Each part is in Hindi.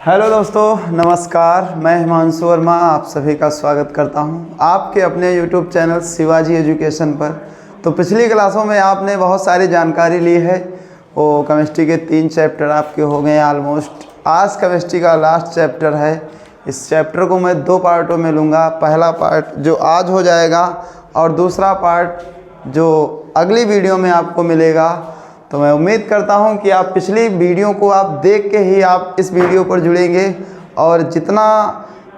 हेलो दोस्तों, नमस्कार। मैं हिमांशु वर्मा आप सभी का स्वागत करता हूं आपके अपने यूट्यूब चैनल शिवाजी एजुकेशन पर। तो पिछली क्लासों में आपने बहुत सारी जानकारी ली है। वो केमिस्ट्री के 3 चैप्टर आपके हो गए ऑलमोस्ट। आज केमिस्ट्री का लास्ट चैप्टर है। इस चैप्टर को मैं 2 पार्टों में लूँगा। पहला पार्ट जो आज हो जाएगा और दूसरा पार्ट जो अगली वीडियो में आपको मिलेगा। तो मैं उम्मीद करता हूं कि आप पिछली वीडियो को आप देख के ही आप इस वीडियो पर जुड़ेंगे और जितना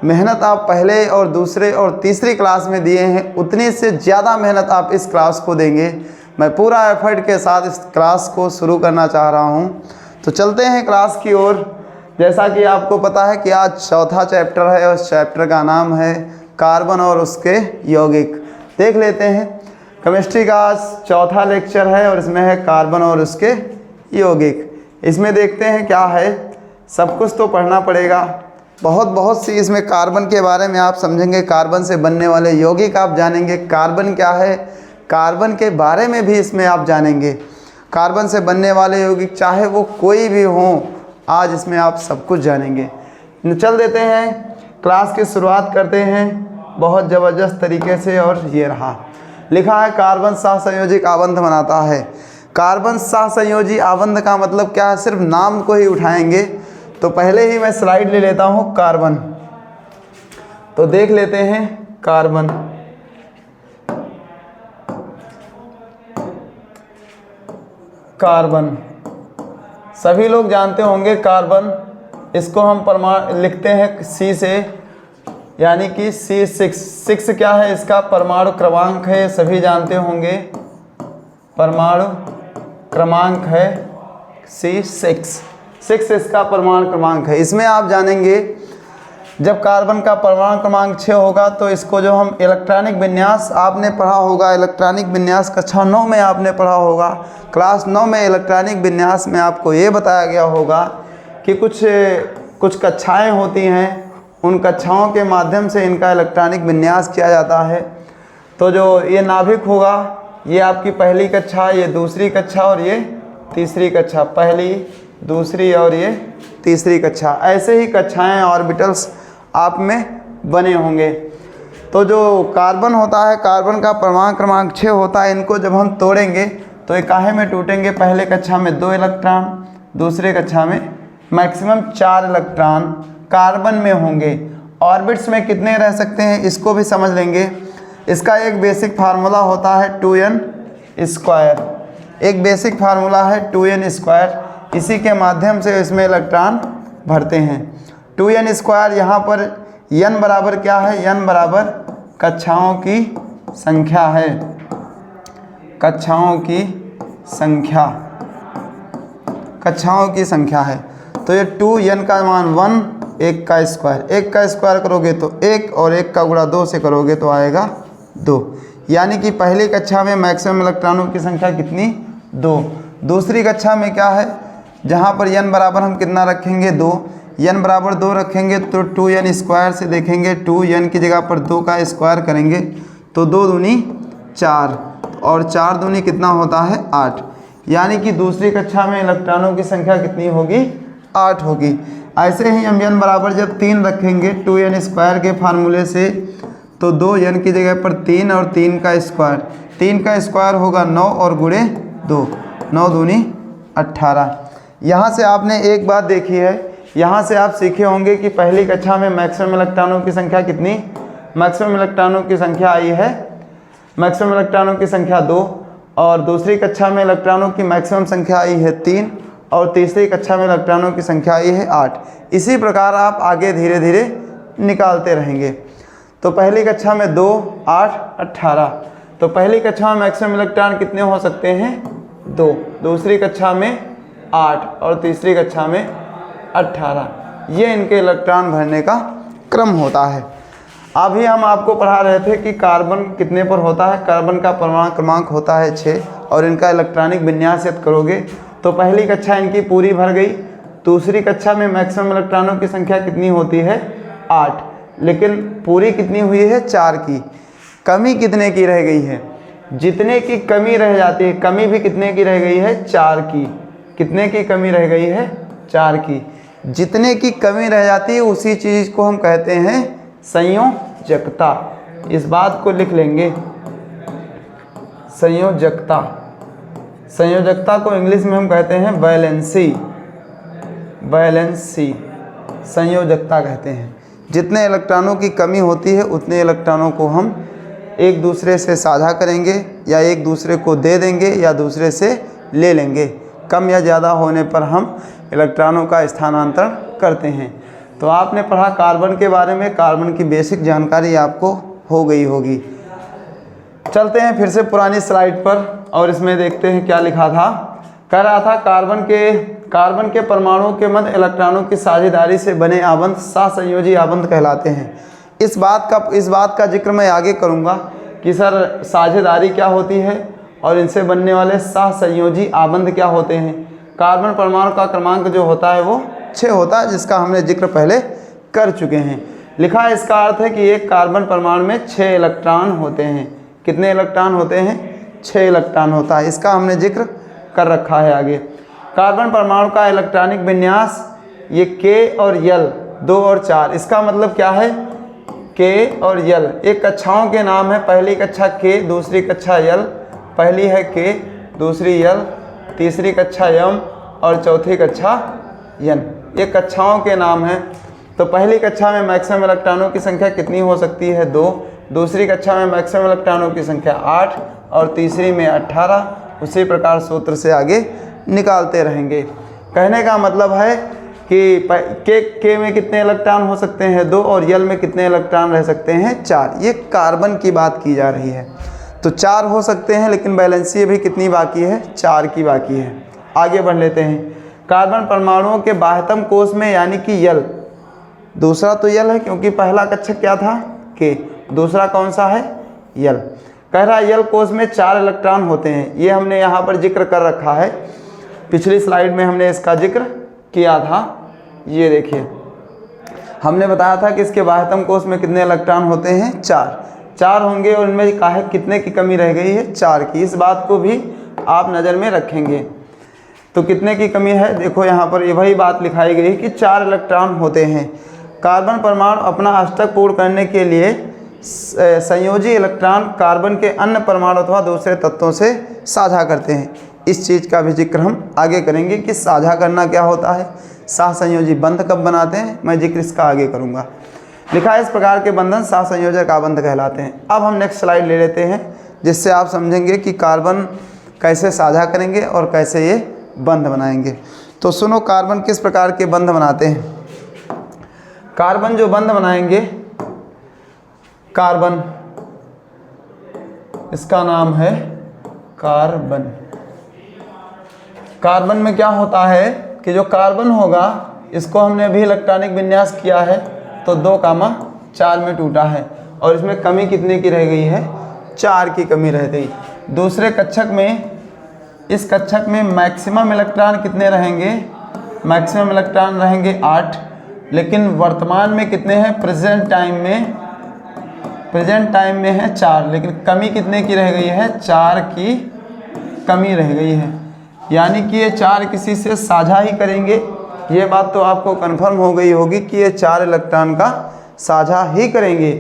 मेहनत आप पहले और दूसरे और तीसरी क्लास में दिए हैं उतनी से ज़्यादा मेहनत आप इस क्लास को देंगे। मैं पूरा एफर्ट के साथ इस क्लास को शुरू करना चाह रहा हूं। तो चलते हैं क्लास की ओर। जैसा कि आपको पता है कि आज चौथा चैप्टर है और उस चैप्टर का नाम है कार्बन और उसके यौगिक। देख लेते हैं। केमिस्ट्री का आज चौथा लेक्चर है और इसमें है कार्बन और उसके यौगिक। इसमें देखते हैं क्या है। सब कुछ तो पढ़ना पड़ेगा। बहुत सी इसमें कार्बन के बारे में आप समझेंगे। कार्बन से बनने वाले यौगिक आप जानेंगे। कार्बन क्या है, कार्बन के बारे में भी इसमें आप जानेंगे। कार्बन से बनने वाले यौगिक चाहे वो कोई भी हो, आज इसमें आप सब कुछ जानेंगे। चल देते हैं, क्लास की शुरुआत करते हैं बहुत ज़बरदस्त तरीके से। और ये रहा लिखा है कार्बन सहसंयोजिक आबंध बनाता है। कार्बन सहसंयोजी आबंध का मतलब क्या है, सिर्फ नाम को ही उठाएंगे। तो पहले ही मैं स्लाइड ले लेता हूँ कार्बन। तो देख लेते हैं कार्बन। कार्बन सभी लोग जानते होंगे। कार्बन इसको हम परमाणु लिखते हैं सी से, यानी कि C6 क्या है, इसका परमाणु क्रमांक है। सभी जानते होंगे परमाणु क्रमांक है C6 इसका परमाणु क्रमांक है। इसमें आप जानेंगे जब कार्बन का परमाणु क्रमांक 6 होगा तो इसको जो हम इलेक्ट्रॉनिक विन्यास आपने पढ़ा होगा। इलेक्ट्रॉनिक विन्यास कक्षा 9 में आपने पढ़ा होगा। क्लास 9 में इलेक्ट्रॉनिक विन्यास में आपको ये बताया गया होगा कि कुछ कक्षाएँ होती हैं, उन कक्षाओं के माध्यम से इनका इलेक्ट्रॉनिक विन्यास किया जाता है। तो जो ये नाभिक होगा, ये आपकी पहली कक्षा, ये दूसरी कक्षा और ये तीसरी कक्षा। पहली, दूसरी और ये तीसरी कक्षा। ऐसे ही कक्षाएं ऑर्बिटल्स आप में बने होंगे। तो जो कार्बन होता है, कार्बन का परमाणु क्रमांक 6 होता है। इनको जब हम तोड़ेंगे तो ये काहे में टूटेंगे, पहले कक्षा में 2 इलेक्ट्रॉन, दूसरे कक्षा में मैक्सिमम 4 इलेक्ट्रॉन कार्बन में होंगे। ऑर्बिट्स में कितने रह सकते हैं इसको भी समझ लेंगे। इसका एक बेसिक फार्मूला होता है 2n स्क्वायर। एक बेसिक फार्मूला है 2n स्क्वायर। इसी के माध्यम से इसमें इलेक्ट्रॉन भरते हैं। 2n square. यहाँ पर n बराबर क्या है, n बराबर कक्षाओं की संख्या है। कक्षाओं की संख्या, कक्षाओं की संख्या है। तो ये 2n का मान 1, 1 का स्क्वायर। 1 का स्क्वायर करोगे तो 1 और 1 का गुणा 2 से करोगे तो आएगा 2। यानी कि पहली कक्षा में मैक्सिमम इलेक्ट्रॉनों की संख्या कितनी, 2। दूसरी कक्षा में क्या है, जहाँ पर n बराबर हम कितना रखेंगे, 2। n बराबर 2 रखेंगे तो 2n स्क्वायर से देखेंगे। 2n की जगह पर 2 का स्क्वायर करेंगे तो 2 दूनी 4 और 4 दूनी कितना होता है, 8। यानी कि दूसरी कक्षा में इलेक्ट्रॉनों की संख्या कितनी होगी, 8 होगी। ऐसे ही हम n बराबर जब 3 रखेंगे 2n स्क्वायर के फार्मूले से, तो 2n की जगह पर 3 और 3 का स्क्वायर। 3 का स्क्वायर होगा 9 और गुणे 2, 9 दूनी 18। यहाँ से आपने एक बात देखी है, यहाँ से आप सीखे होंगे कि पहली कक्षा में मैक्सिमम इलेक्ट्रॉनों की संख्या कितनी, मैक्सिमम इलेक्ट्रॉनों की संख्या आई है, मैक्सिमम इलेक्ट्रॉनों की संख्या 2। और दूसरी कक्षा में इलेक्ट्रॉनों की मैक्सिमम संख्या आई है 3 और तीसरी कक्षा में इलेक्ट्रॉनों की संख्या आई है 8। इसी प्रकार आप आगे धीरे धीरे निकालते रहेंगे। तो पहली कक्षा में 2, 8, 18। तो पहली कक्षा में मैक्सिमम इलेक्ट्रॉन कितने हो सकते हैं, 2। दूसरी कक्षा में 8 और तीसरी कक्षा में 18। ये इनके इलेक्ट्रॉन भरने का क्रम होता है। अभी हम आपको पढ़ा रहे थे कि कार्बन कितने पर होता है। कार्बन का परमाणु क्रमांक होता है 6 और इनका इलेक्ट्रॉनिक विन्यास यदि करोगे तो पहली कक्षा इनकी पूरी भर गई। दूसरी कक्षा में मैक्सिमम इलेक्ट्रॉनों की संख्या कितनी होती है, 8, लेकिन पूरी कितनी हुई है, 4 की। कमी कितने की रह गई है, जितने की कमी रह जाती है, कमी भी कितने की रह गई है, 4 की। कितने की कमी रह गई है, 4 की। जितने की कमी रह जाती है उसी चीज़ को हम कहते हैं संयोजकता। इस बात को लिख लेंगे, संयोजकता। संयोजकता को इंग्लिश में हम कहते हैं वैलेंसी, वैलेंसी संयोजकता कहते हैं। जितने इलेक्ट्रॉनों की कमी होती है उतने इलेक्ट्रॉनों को हम एक दूसरे से साझा करेंगे या एक दूसरे को दे देंगे या दूसरे से ले लेंगे। कम या ज़्यादा होने पर हम इलेक्ट्रॉनों का स्थानांतरण करते हैं। तो आपने पढ़ा कार्बन के बारे में, कार्बन की बेसिक जानकारी आपको हो गई होगी। चलते हैं फिर से पुरानी स्लाइड पर और इसमें देखते हैं क्या लिखा था। कह रहा था कार्बन के परमाणुओं के मध्य इलेक्ट्रॉनों की साझेदारी से बने आबंध सहसंयोजी आबंध कहलाते हैं। इस बात का जिक्र मैं आगे करूंगा कि सर साझेदारी क्या होती है और इनसे बनने वाले सहसंयोजी आबंध क्या होते हैं। कार्बन परमाणु का क्रमांक जो होता है वो 6 होता है, जिसका हमने जिक्र पहले कर चुके हैं। लिखा है इसका अर्थ है कि एक कार्बन परमाणु में 6 इलेक्ट्रॉन होते हैं। कितने इलेक्ट्रॉन होते हैं? 6 इलेक्ट्रॉन होता है। इसका हमने जिक्र कर रखा है आगे। कार्बन परमाणु का इलेक्ट्रॉनिक विन्यास ये K और L 2 और 4। इसका मतलब क्या है? K और L एक कक्षाओं के नाम है। पहली कक्षा K, दूसरी कक्षा L। पहली है K, दूसरी L, तीसरी कक्षा M और चौथी कक्षा N। ये कक्षाओं के नाम हैं। तो पहली कक्षा में मैक्सिमम इलेक्ट्रॉनों की संख्या कितनी हो सकती है? 2। दूसरी कक्षा में मैक्सिमम इलेक्ट्रॉनों की संख्या 8 और तीसरी में 18। उसी प्रकार सूत्र से आगे निकालते रहेंगे। कहने का मतलब है कि K में कितने इलेक्ट्रॉन हो सकते हैं? 2 और L में कितने इलेक्ट्रॉन रह सकते हैं? 4। ये कार्बन की बात की जा रही है। तो 4 हो सकते हैं, लेकिन बैलेंसी अभी कितनी बाकी है? 4 की बाकी है। आगे बढ़ लेते हैं। कार्बन परमाणुओं के बाह्यतम कोष में यानी कि L, दूसरा तो L है क्योंकि पहला कक्षक क्या था? K। दूसरा कौन सा है? L। कह रहा है L कोष में 4 इलेक्ट्रॉन होते हैं। ये हमने यहाँ पर जिक्र कर रखा है। पिछली स्लाइड में हमने इसका जिक्र किया था। ये देखिए, हमने बताया था कि इसके बाह्यतम कोष में कितने इलेक्ट्रॉन होते हैं? 4 होंगे और इनमें काहे कितने की कमी रह गई है? 4 की। इस बात को भी आप नज़र में रखेंगे। तो कितने की कमी है? देखो यहाँ पर ये वही बात लिखाई गई कि 4 इलेक्ट्रॉन होते हैं। कार्बन परमाणु अपना अष्टक पूर्ण करने के लिए संयोजी इलेक्ट्रॉन कार्बन के अन्य परमाणु अथवा दूसरे तत्वों से साझा करते हैं। इस चीज़ का भी जिक्र हम आगे करेंगे कि साझा करना क्या होता है, सहसंयोजी बंध कब बनाते हैं। मैं जिक्र इसका आगे करूँगा। लिखा है इस प्रकार के बंधन सहसंयोजक आबंध कहलाते हैं। अब हम नेक्स्ट स्लाइड ले लेते हैं, जिससे आप समझेंगे कि कार्बन कैसे साझा करेंगे और कैसे ये बंध बनाएंगे। तो सुनो, कार्बन किस प्रकार के बंध बनाते हैं। कार्बन जो बंध बनाएंगे, कार्बन इसका नाम है कार्बन। कार्बन में क्या होता है कि जो कार्बन होगा इसको हमने अभी इलेक्ट्रॉनिक विन्यास किया है तो 2,4 में टूटा है और इसमें कमी कितने की रह गई है? 4 की कमी रह गई। दूसरे कक्षक में, इस कक्षक में मैक्सिमम इलेक्ट्रॉन कितने रहेंगे? मैक्सिमम इलेक्ट्रॉन रहेंगे 8, लेकिन वर्तमान में कितने हैं? प्रेजेंट टाइम में है 4, लेकिन कमी कितने की रह गई है? 4 की कमी रह गई है। यानी कि ये 4 किसी से साझा ही करेंगे। ये बात तो आपको कन्फर्म हो गई होगी कि ये 4 इलेक्ट्रॉन का साझा ही करेंगे।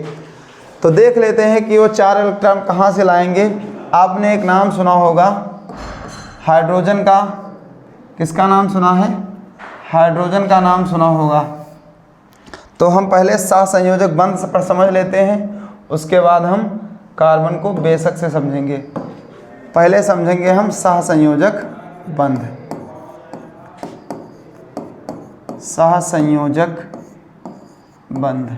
तो देख लेते हैं कि वो 4 इलेक्ट्रॉन कहाँ से लाएंगे। आपने एक नाम सुना होगा हाइड्रोजन का। किसका नाम सुना है? हाइड्रोजन का नाम सुना होगा। तो हम पहले सहसंयोजक बंध पर समझ लेते हैं, उसके बाद हम कार्बन को बेशक से समझेंगे। पहले समझेंगे हम सहसंयोजक बंध। सहसंयोजक बंध।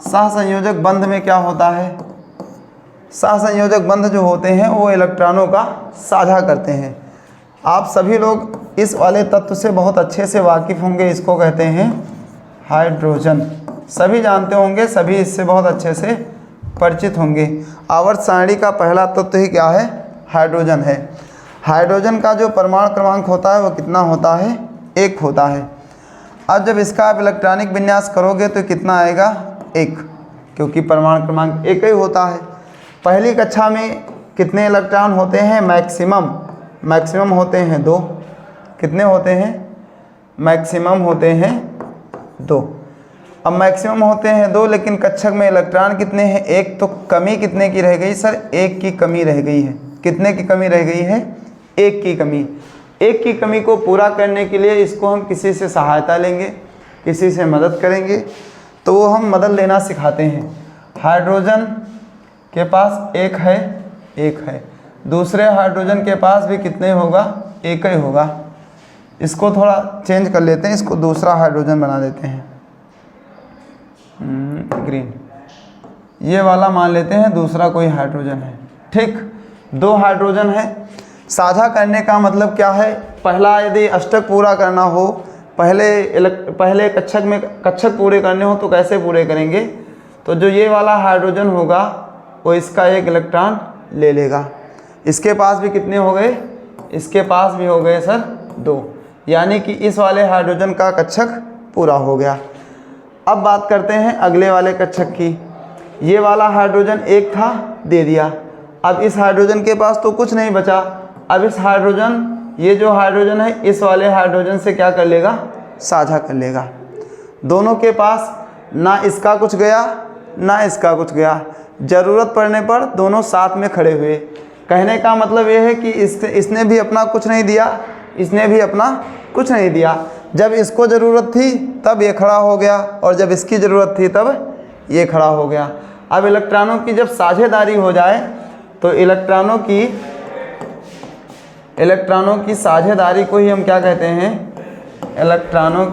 सहसंयोजक बंध में क्या होता है? सहसंयोजक बंध जो होते हैं वो इलेक्ट्रॉनों का साझा करते हैं। आप सभी लोग इस वाले तत्व से बहुत अच्छे से वाकिफ़ होंगे। इसको कहते हैं हाइड्रोजन। सभी जानते होंगे, सभी इससे बहुत अच्छे से परिचित होंगे। आवर्त सारणी का पहला तत्व ही क्या है? हाइड्रोजन है। हाइड्रोजन का जो परमाणु क्रमांक होता है वो कितना होता है? 1 होता है। अब जब इसका आप इलेक्ट्रॉनिक विन्यास करोगे तो कितना आएगा? 1, क्योंकि परमाणु क्रमांक 1 ही होता है। पहली कक्षा में कितने इलेक्ट्रॉन होते हैं? मैक्सिमम होते हैं 2। कितने होते हैं? मैक्सिमम होते हैं 2। अब मैक्सिमम होते हैं 2, लेकिन कक्षक में इलेक्ट्रॉन कितने हैं? 1। तो कमी कितने की रह गई सर? 1 की कमी रह गई है। कितने की कमी रह गई है? 1 की कमी। 1 की कमी को पूरा करने के लिए इसको हम किसी से सहायता लेंगे, किसी से मदद करेंगे। तो वो हम मदद लेना सिखाते हैं। हाइड्रोजन के पास 1 है, दूसरे हाइड्रोजन के पास भी कितने होगा? 1 ही होगा। इसको थोड़ा चेंज कर लेते हैं, इसको दूसरा हाइड्रोजन बना देते हैं, ग्रीन। ये वाला मान लेते हैं दूसरा कोई हाइड्रोजन है। ठीक, 2 हाइड्रोजन है। साझा करने का मतलब क्या है? पहला यदि अष्टक पूरा करना हो, पहले कक्षक पूरे करने हो तो कैसे पूरे करेंगे? तो जो ये वाला हाइड्रोजन होगा वो इसका 1 इलेक्ट्रॉन ले लेगा। इसके पास भी कितने हो गए? इसके पास भी हो गए सर 2, यानी कि इस वाले हाइड्रोजन का कक्षक पूरा हो गया। अब बात करते हैं अगले वाले कक्षक की। ये वाला हाइड्रोजन 1 था, दे दिया। अब इस हाइड्रोजन के पास तो कुछ नहीं बचा। अब इस हाइड्रोजन, ये जो हाइड्रोजन है इस वाले हाइड्रोजन से क्या कर लेगा? साझा कर लेगा। दोनों के पास ना इसका कुछ गया ना इसका कुछ गया। ज़रूरत पड़ने पर दोनों साथ में खड़े हुए। कहने का मतलब ये है कि इसने भी अपना कुछ नहीं दिया, इसने भी अपना कुछ नहीं दिया। जब इसको ज़रूरत थी तब ये खड़ा हो गया, और जब इसकी ज़रूरत थी तब ये खड़ा हो गया। अब इलेक्ट्रॉनों की जब साझेदारी हो जाए तो इलेक्ट्रॉनों की साझेदारी को ही हम क्या कहते हैं? इलेक्ट्रॉनों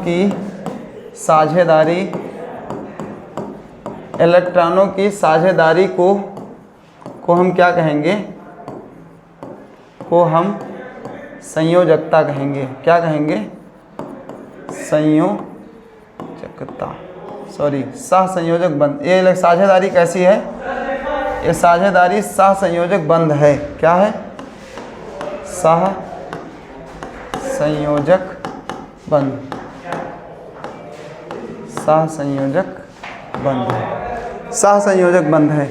की साझेदारी को हम क्या कहेंगे? को हम संयोजकता कहेंगे। क्या कहेंगे? संयोजकता, सहसंयोजक बंध। ये साझेदारी कैसी है? ये साझेदारी सहसंयोजक बंध है। क्या है? सहसंयोजक बंध। सहसंयोजक बंध है।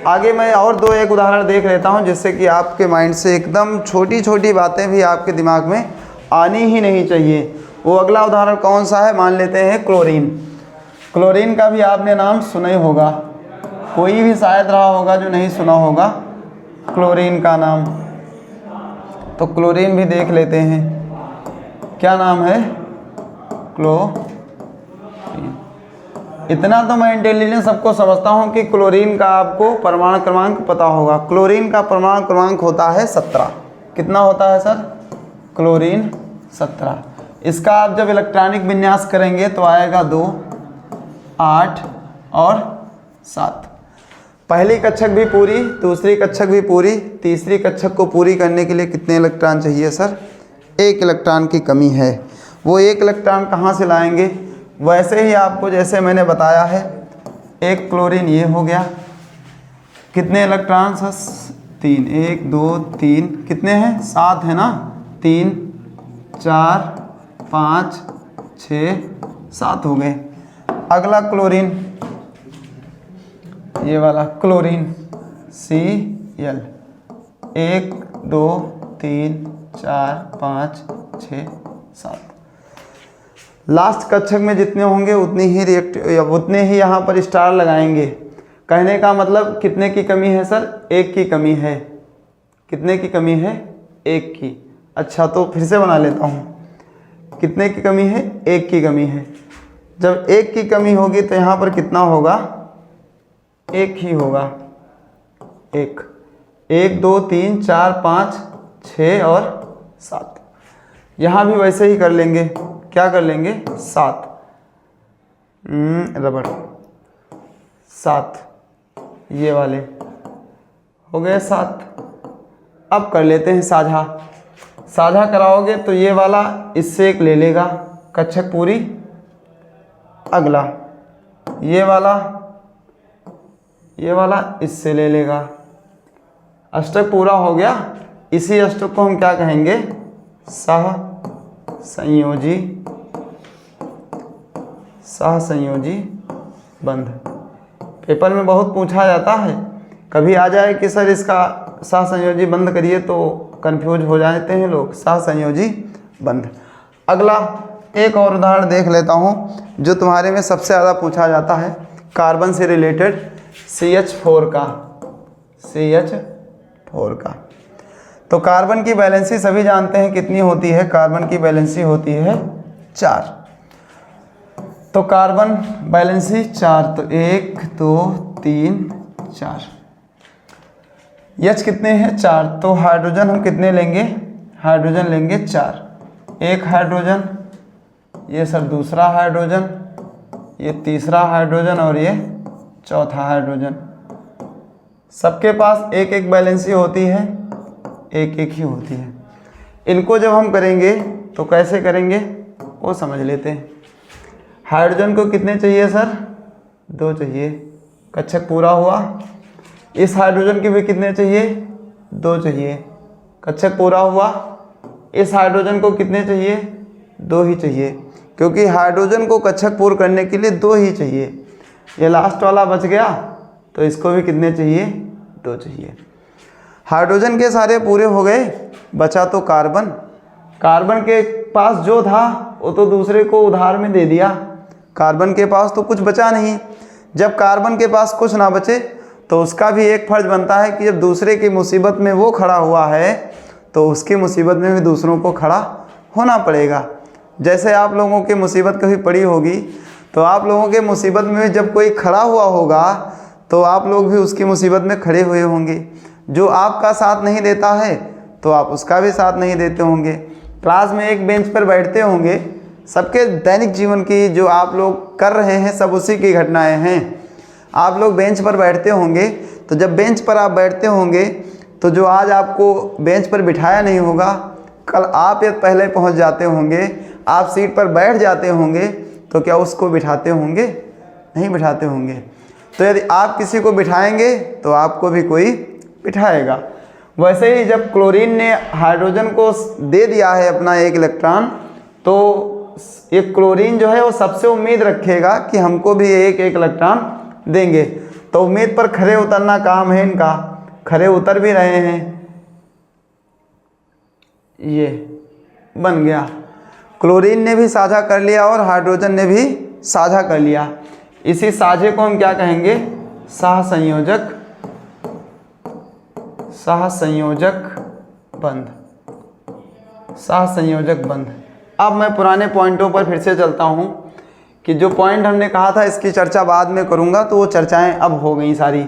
आगे मैं और 1 उदाहरण देख लेता हूं, जिससे कि आपके माइंड से एकदम छोटी छोटी बातें भी आपके दिमाग में आनी ही नहीं चाहिए। वो अगला उदाहरण कौन सा है? मान लेते हैं क्लोरीन। क्लोरीन का भी आपने नाम सुना ही होगा, कोई भी शायद रहा होगा जो नहीं सुना होगा क्लोरीन का नाम। तो क्लोरीन भी देख लेते हैं। क्या नाम है? क्लोरीन। इतना तो मैं इंटेलिजेंस सबको समझता हूँ कि क्लोरीन का आपको परमाणु क्रमांक पता होगा। क्लोरीन का परमाणु क्रमांक होता है 17। कितना होता है सर? क्लोरीन 17। इसका आप जब इलेक्ट्रॉनिक विन्यास करेंगे तो आएगा 2, 8 और 7। पहली कक्षक भी पूरी, दूसरी कक्षक भी पूरी, तीसरी कक्षक को पूरी करने के लिए कितने इलेक्ट्रॉन चाहिए सर? 1 इलेक्ट्रॉन की कमी है। वो 1 इलेक्ट्रॉन कहाँ से लाएंगे? वैसे ही आपको जैसे मैंने बताया है, 1 क्लोरीन ये हो गया। कितने इलेक्ट्रॉन सर? 3। 1 2 3, कितने हैं? 7 है ना? 3 4 5 6 7 हो गए। अगला क्लोरीन, ये वाला क्लोरीन Cl। 1 2 3 4 5 6 7। लास्ट कक्षक में जितने होंगे उतनी ही यहाँ पर स्टार लगाएंगे। कहने का मतलब कितने की कमी है सर? 1 की कमी है। कितने की कमी है? 1 की। अच्छा, तो फिर से बना लेता हूँ। कितने की कमी है? 1 की कमी है। जब 1 की कमी होगी तो यहाँ पर कितना होगा? 1 ही होगा। 1 1 2 3 4 5 6 और 7। यहाँ भी वैसे ही कर लेंगे। क्या कर लेंगे? 7 रबड़ 7, ये वाले हो गए 7। अब कर लेते हैं साझा। साझा कराओगे तो ये वाला इससे 1 ले लेगा, कक्षक पूरी। अगला ये वाला इससे ले लेगा। अष्टक पूरा हो गया। इसी अष्टक को हम क्या कहेंगे? सहसंयोजी बंध। पेपर में बहुत पूछा जाता है, कभी आ जाए कि सर इसका सहसंयोजी बंध करिए तो कंफ्यूज हो जाते हैं लोग। सहसंयोजी बंध। अगला एक और उदाहरण देख लेता हूँ जो तुम्हारे में सबसे ज़्यादा पूछा जाता है कार्बन से रिलेटेड, CH4 का, CH4 का। तो कार्बन की वैलेंसी सभी जानते हैं कितनी होती है, कार्बन की वैलेंसी होती है 4। तो कार्बन वैलेंसी 4, तो 1 2 3 4। H कितने हैं 4, तो हाइड्रोजन हम कितने लेंगे, हाइड्रोजन लेंगे 4। एक हाइड्रोजन, ये सर दूसरा हाइड्रोजन, ये तीसरा हाइड्रोजन और ये चौथा हाइड्रोजन। सबके पास एक एक वैलेंसी होती है, एक एक ही होती है। इनको जब हम करेंगे तो कैसे करेंगे वो समझ लेते हैं। हाइड्रोजन को कितने चाहिए सर, 2 चाहिए, कक्षक पूरा हुआ। इस हाइड्रोजन के भी कितने चाहिए, 2 चाहिए, कक्षक पूरा हुआ। इस हाइड्रोजन को कितने चाहिए, 2 ही चाहिए, क्योंकि हाइड्रोजन को कक्षक पूर्ण करने के लिए 2 ही चाहिए। ये लास्ट वाला बच गया तो इसको भी कितने चाहिए, 2 चाहिए। हाइड्रोजन के सारे पूरे हो गए, बचा तो कार्बन। कार्बन के पास जो था वो तो दूसरे को उधार में दे दिया, कार्बन के पास तो कुछ बचा नहीं। जब कार्बन के पास कुछ ना बचे तो उसका भी एक फर्ज बनता है कि जब दूसरे की मुसीबत में वो खड़ा हुआ है तो उसकी मुसीबत में भी दूसरों को खड़ा होना पड़ेगा। जैसे आप लोगों की मुसीबत कभी पड़ी होगी तो आप लोगों के मुसीबत में जब कोई खड़ा हुआ होगा तो आप लोग भी उसकी मुसीबत में खड़े हुए होंगे। जो आपका साथ नहीं देता है तो आप उसका भी साथ नहीं देते होंगे। क्लास में एक बेंच पर बैठते होंगे, सबके दैनिक जीवन की जो आप लोग कर रहे हैं सब उसी की घटनाएं हैं। आप लोग बेंच पर बैठते होंगे, तो जब बेंच पर आप बैठते होंगे तो जो आज आपको बेंच पर बिठाया नहीं होगा, कल आप एक पहले पहुंच जाते होंगे, आप सीट पर बैठ जाते होंगे, तो क्या उसको बिठाते होंगे, नहीं बिठाते होंगे। तो यदि आप किसी को बिठाएंगे तो आपको भी कोई बिठाएगा। वैसे ही जब क्लोरीन ने हाइड्रोजन को दे दिया है अपना एक इलेक्ट्रॉन, तो ये क्लोरीन जो है वो सबसे उम्मीद रखेगा कि हमको भी एक एक इलेक्ट्रॉन देंगे। तो उम्मीद पर खरे उतरना काम है इनका, खरे उतर भी रहे हैं। ये बन गया, क्लोरीन ने भी साझा कर लिया और हाइड्रोजन ने भी साझा कर लिया। इसी साझे को हम क्या कहेंगे, सहसंयोजक, सहसंयोजक बंध, सहसंयोजक बंध। अब मैं पुराने पॉइंटों पर फिर से चलता हूँ कि जो पॉइंट हमने कहा था इसकी चर्चा बाद में करूँगा, तो वो चर्चाएं अब हो गई सारी।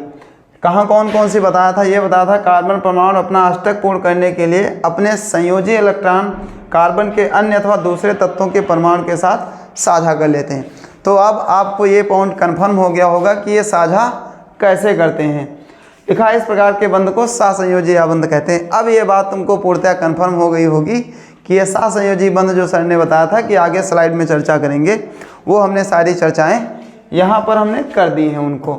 कहाँ कौन कौन सी बताया था, ये बताया था कार्बन परमाणु अपना अष्टक पूर्ण करने के लिए अपने संयोजी इलेक्ट्रॉन कार्बन के अन्य अथवा दूसरे तत्वों के परमाणु के साथ साझा कर लेते हैं। तो अब आपको ये पॉइंट कन्फर्म हो गया होगा कि ये साझा कैसे करते हैं। लिखा इस प्रकार के बंध को सहसंयोजी बंध कहते हैं। अब ये बात तुमको पूर्णतः कन्फर्म हो गई होगी कि ये सहसंयोजी बंध जो सर ने बताया था कि आगे स्लाइड में चर्चा करेंगे, वो हमने सारी चर्चाएं यहाँ पर हमने कर दी हैं उनको।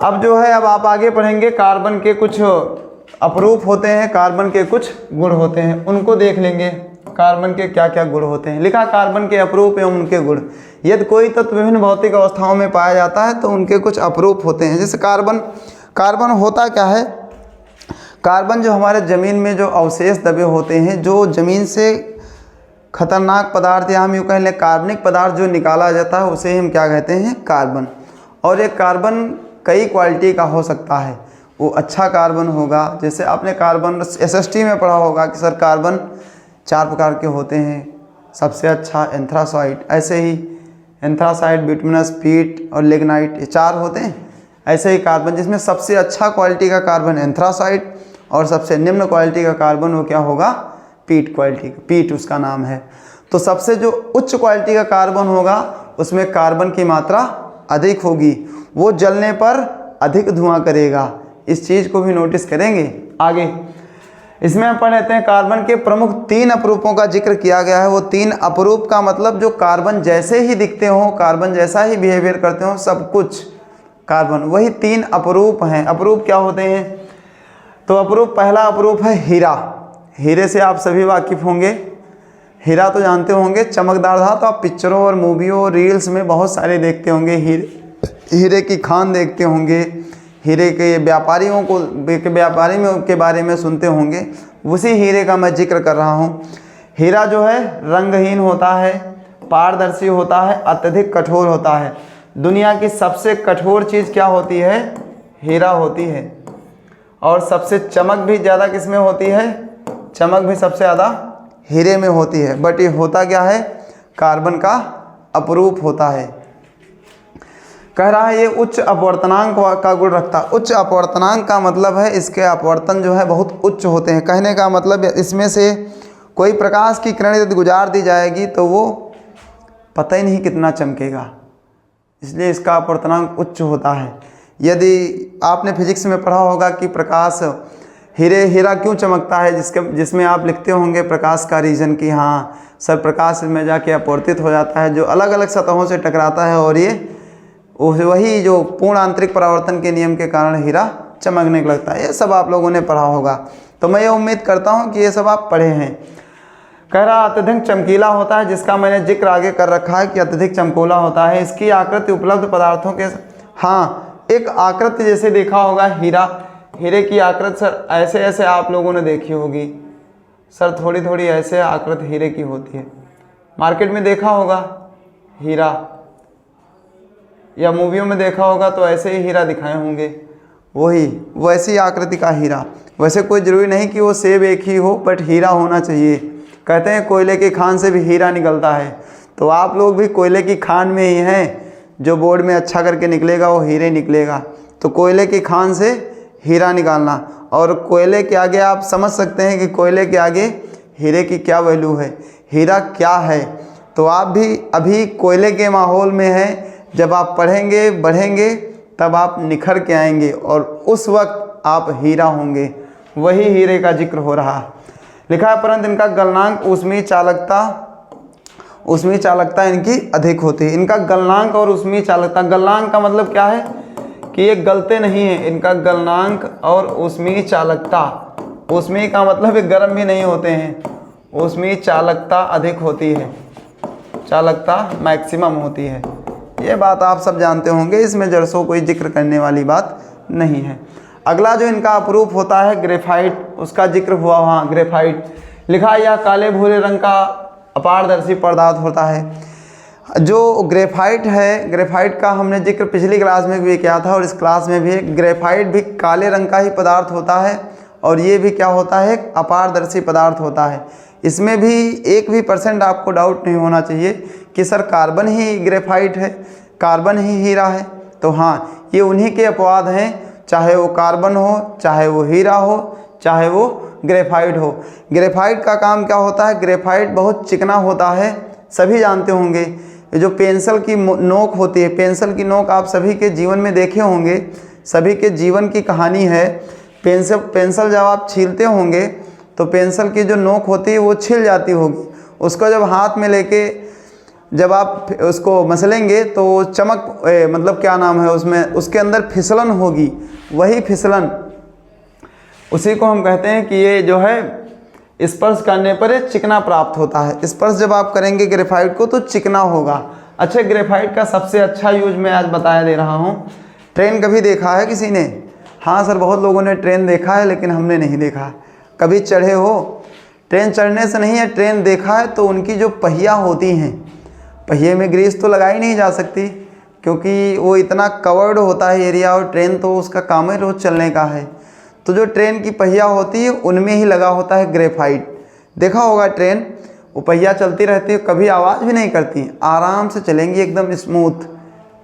अब जो है, अब आप आगे पढ़ेंगे कार्बन के कुछ अपरूप होते हैं, कार्बन के कुछ गुण होते हैं, उनको देख लेंगे। कार्बन के क्या क्या गुण होते हैं, लिखा कार्बन के अपरूप एवं उनके गुण। यदि कोई तत्व विभिन्न भौतिक अवस्थाओं में पाया जाता है तो उनके कुछ अपरूप होते हैं। जैसे कार्बन होता क्या है, कार्बन जो हमारे ज़मीन में जो अवशेष दबे होते हैं, जो ज़मीन से खतरनाक पदार्थ या हम यूँ कह लें कार्बनिक पदार्थ जो निकाला जाता है उसे हम क्या कहते हैं, कार्बन। और ये कार्बन कई क्वालिटी का हो सकता है। वो अच्छा कार्बन होगा, जैसे आपने कार्बन SST में पढ़ा होगा कि सर कार्बन 4 प्रकार के होते हैं, सबसे अच्छा एंथ्रासाइड, ऐसे ही एंथ्रासाइड, बिटुमिनस, पीट और लिग्नाइट, ये 4 होते हैं। ऐसे ही कार्बन जिसमें सबसे अच्छा क्वालिटी का कार्बन एंथ्रासाइड और सबसे निम्न क्वालिटी का कार्बन वो क्या होगा, पीट क्वालिटी का, पीट उसका नाम है। तो सबसे जो उच्च क्वालिटी का कार्बन होगा उसमें कार्बन की मात्रा अधिक होगी, वो जलने पर अधिक धुआं करेगा। इस चीज़ को भी नोटिस करेंगे आगे। इसमें हम पढ़ लेते हैं कार्बन के प्रमुख 3 अपरूपों का जिक्र किया गया है। वो 3 अपरूप का मतलब जो कार्बन जैसे ही दिखते हों, कार्बन जैसा ही बिहेवियर करते हों, सब कुछ कार्बन, वही 3 अपरूप हैं। अपरूप क्या होते हैं, तो अपरूप, पहला अपरूप है हीरा। हीरे से आप सभी वाकिफ़ होंगे, हीरा तो जानते होंगे, चमकदार था, तो आप पिक्चरों और मूवियों और रील्स में बहुत सारे देखते होंगे। हीरे की खान देखते होंगे, हीरे के व्यापारियों को, व्यापारी में के बारे में सुनते होंगे। उसी हीरे का मैं जिक्र कर रहा हूँ। हीरा जो है रंगहीन होता है, पारदर्शी होता है, अत्यधिक कठोर होता है। दुनिया की सबसे कठोर चीज़ क्या होती है? हीरा होती है। और सबसे चमक भी ज़्यादा किस में होती है? चमक भी सबसे ज़्यादा हीरे में होती है। बट ये होता क्या है? कार्बन का अपरूप होता है। कह रहा है ये उच्च अपवर्तनांक का गुण रखता। उच्च अपवर्तनांक का मतलब है इसके अपवर्तन जो है बहुत उच्च होते हैं। कहने का मतलब इसमें से कोई प्रकाश की किरण यदि गुजार दी जाएगी तो वो पता ही नहीं कितना चमकेगा, इसलिए इसका अपवर्तनांक उच्च होता है। यदि आपने फिजिक्स में पढ़ा होगा कि प्रकाश हीरा क्यों चमकता है, जिसमें आप लिखते होंगे प्रकाश का रीजन कि हाँ सर प्रकाश में जाके अपवर्तित हो जाता है, जो अलग अलग सतहों से टकराता है और ये वही जो पूर्ण आंतरिक परावर्तन के नियम के कारण हीरा चमकने लगता है। ये सब आप लोगों ने पढ़ा होगा, तो मैं ये उम्मीद करता हूँ कि ये सब आप पढ़े हैं। कह रहा अत्यधिक चमकीला होता है, जिसका मैंने जिक्र आगे कर रखा है कि अत्यधिक चमकीला होता है। इसकी आकृति उपलब्ध पदार्थों के एक आकृति जैसे देखा होगा हीरे की आकृति सर ऐसे ऐसे आप लोगों ने देखी होगी सर, थोड़ी थोड़ी ऐसे आकृति हीरे की होती है। मार्केट में देखा होगा हीरा, या मूवियों में देखा होगा तो ऐसे ही हीरा दिखाए होंगे, वही वैसी आकृति का हीरा। वैसे कोई ज़रूरी नहीं कि वो सेब एक ही हो, बट हीरा होना चाहिए। कहते हैं कोयले की खान से भी हीरा निकलता है, तो आप लोग भी कोयले की खान में ही हैं। जो बोर्ड में अच्छा करके निकलेगा वो हीरे निकलेगा। तो कोयले की खान से हीरा निकालना, और कोयले के आगे आप समझ सकते हैं कि कोयले के आगे हीरे की क्या वैल्यू है, हीरा क्या है। तो आप भी अभी कोयले के माहौल में हैं। जब आप पढ़ेंगे बढ़ेंगे तब आप निखर के आएंगे और उस वक्त आप हीरा होंगे। वही हीरे का जिक्र हो रहा है। लिखा है परंतु इनका गलनांक ऊष्मीय चालकता इनकी अधिक होती है। इनका गलनांक और ऊष्मीय चालकता, गलनांक का मतलब क्या है कि ये गलते नहीं है। इनका गलनांक और ऊष्मीय चालकता, ऊष्मीय का मतलब ये गर्म भी नहीं होते हैं, ऊष्मीय चालकता अधिक होती है, चालकता मैक्सिमम होती है। ये बात आप सब जानते होंगे, इसमें जरसों कोई जिक्र करने वाली बात नहीं है। अगला जो इनका अपरूप होता है ग्रेफाइट, उसका जिक्र हुआ वहाँ। ग्रेफाइट लिखा यह काले भूरे रंग का अपारदर्शी पदार्थ होता है। जो ग्रेफाइट है, ग्रेफाइट का हमने जिक्र पिछली क्लास में भी किया था और इस क्लास में भी। ग्रेफाइट भी काले रंग का ही पदार्थ होता है और ये भी क्या होता है? अपारदर्शी पदार्थ होता है। इसमें भी 1% आपको डाउट नहीं होना चाहिए कि सर कार्बन ही ग्रेफाइट है, कार्बन ही हीरा है। तो हाँ, ये उन्हीं के अपवाद हैं, चाहे वो कार्बन हो, चाहे वो हीरा हो, चाहे वो ग्रेफाइट हो। ग्रेफाइट का काम क्या होता है? ग्रेफाइट बहुत चिकना होता है, सभी जानते होंगे। ये जो पेंसिल की नोक होती है, पेंसिल की नोक आप सभी के जीवन में देखे होंगे, सभी के जीवन की कहानी है। पेंसिल जब आप छीलते होंगे तो पेंसिल की जो नोक होती है वो छिल जाती होगी। उसको जब हाथ में लेके जब आप उसको मसलेंगे तो चमक मतलब क्या नाम है उसमें, उसके अंदर फिसलन होगी। वही फिसलन, उसी को हम कहते हैं कि ये जो है स्पर्श करने पर चिकना प्राप्त होता है। स्पर्श जब आप करेंगे ग्रेफाइट को तो चिकना होगा। अच्छा, ग्रेफाइट का सबसे अच्छा यूज मैं आज बताया दे रहा हूँ। ट्रेन कभी देखा है किसी ने? हाँ सर, बहुत लोगों ने ट्रेन देखा है, लेकिन हमने नहीं देखा। कभी चढ़े हो? ट्रेन चढ़ने से नहीं है, ट्रेन देखा है तो उनकी जो पहिया होती हैं, पहिए में ग्रीस तो लगाई नहीं जा सकती क्योंकि वो इतना कवर्ड होता है एरिया, और ट्रेन तो उसका काम ही रोज़ चलने का है। तो जो ट्रेन की पहिया होती है उनमें ही लगा होता है ग्रेफाइट। देखा होगा ट्रेन, वो पहिया चलती रहती है, कभी आवाज़ भी नहीं करती, आराम से चलेंगी एकदम स्मूथ।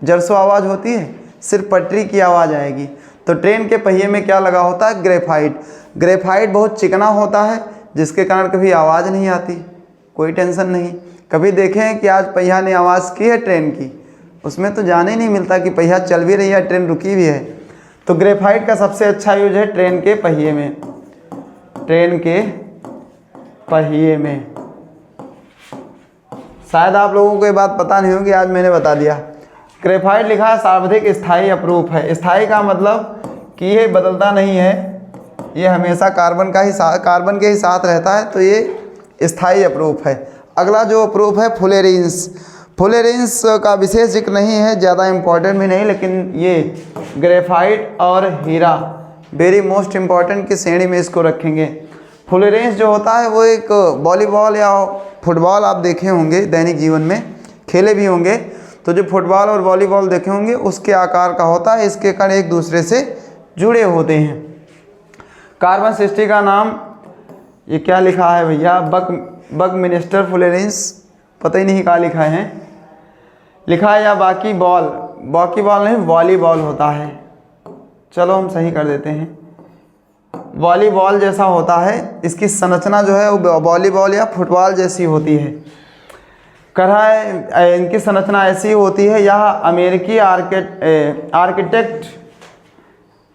जरसो आवाज़ होती है, सिर्फ पटरी की आवाज़ आएगी। तो ट्रेन के पहिए में क्या लगा होता है? ग्रेफाइट। ग्रेफाइट बहुत चिकना होता है जिसके कारण कभी आवाज़ नहीं आती, कोई टेंशन नहीं। कभी देखें कि आज पहिया ने आवाज़ की है ट्रेन की, उसमें तो जाने नहीं मिलता कि पहिया चल भी रही है, ट्रेन रुकी भी है। तो ग्रेफाइट का सबसे अच्छा यूज है ट्रेन के पहिए में, ट्रेन के पहिए में। शायद आप लोगों को ये बात पता नहीं होगी, आज मैंने बता दिया। ग्रेफाइट लिखा है सर्वाधिक स्थायी अपरूप है। स्थायी का मतलब कि ये बदलता नहीं है, ये हमेशा कार्बन के ही साथ रहता है, तो ये स्थायी अपरूप है। अगला जो अपरूप है फुलेरिन्स। फुलेरिन्स का विशेष जिक्र नहीं है, ज़्यादा इम्पोर्टेंट भी नहीं, लेकिन ये ग्रेफाइट और हीरा वेरी मोस्ट इम्पॉर्टेंट की श्रेणी में इसको रखेंगे। फ्लोरेंस जो होता है वो एक वॉलीबॉल या फुटबॉल आप देखे होंगे दैनिक जीवन में, खेले भी होंगे, तो जो फुटबॉल और वॉलीबॉल देखे होंगे उसके आकार का होता है, इसके कण एक दूसरे से जुड़े होते हैं। कार्बन 60 का नाम ये क्या लिखा है भैया, बकमिंस्टर फ्लोरेंस, पता ही नहीं क्या लिखा है, लिखा है या बाकी बॉल नहीं वॉलीबॉल होता है, चलो हम सही कर देते हैं, वॉलीबॉल जैसा होता है, इसकी संरचना जो है वो वॉलीबॉल या फुटबॉल जैसी होती है। इनकी संरचना ऐसी होती है। यह अमेरिकी आर्किटेक्ट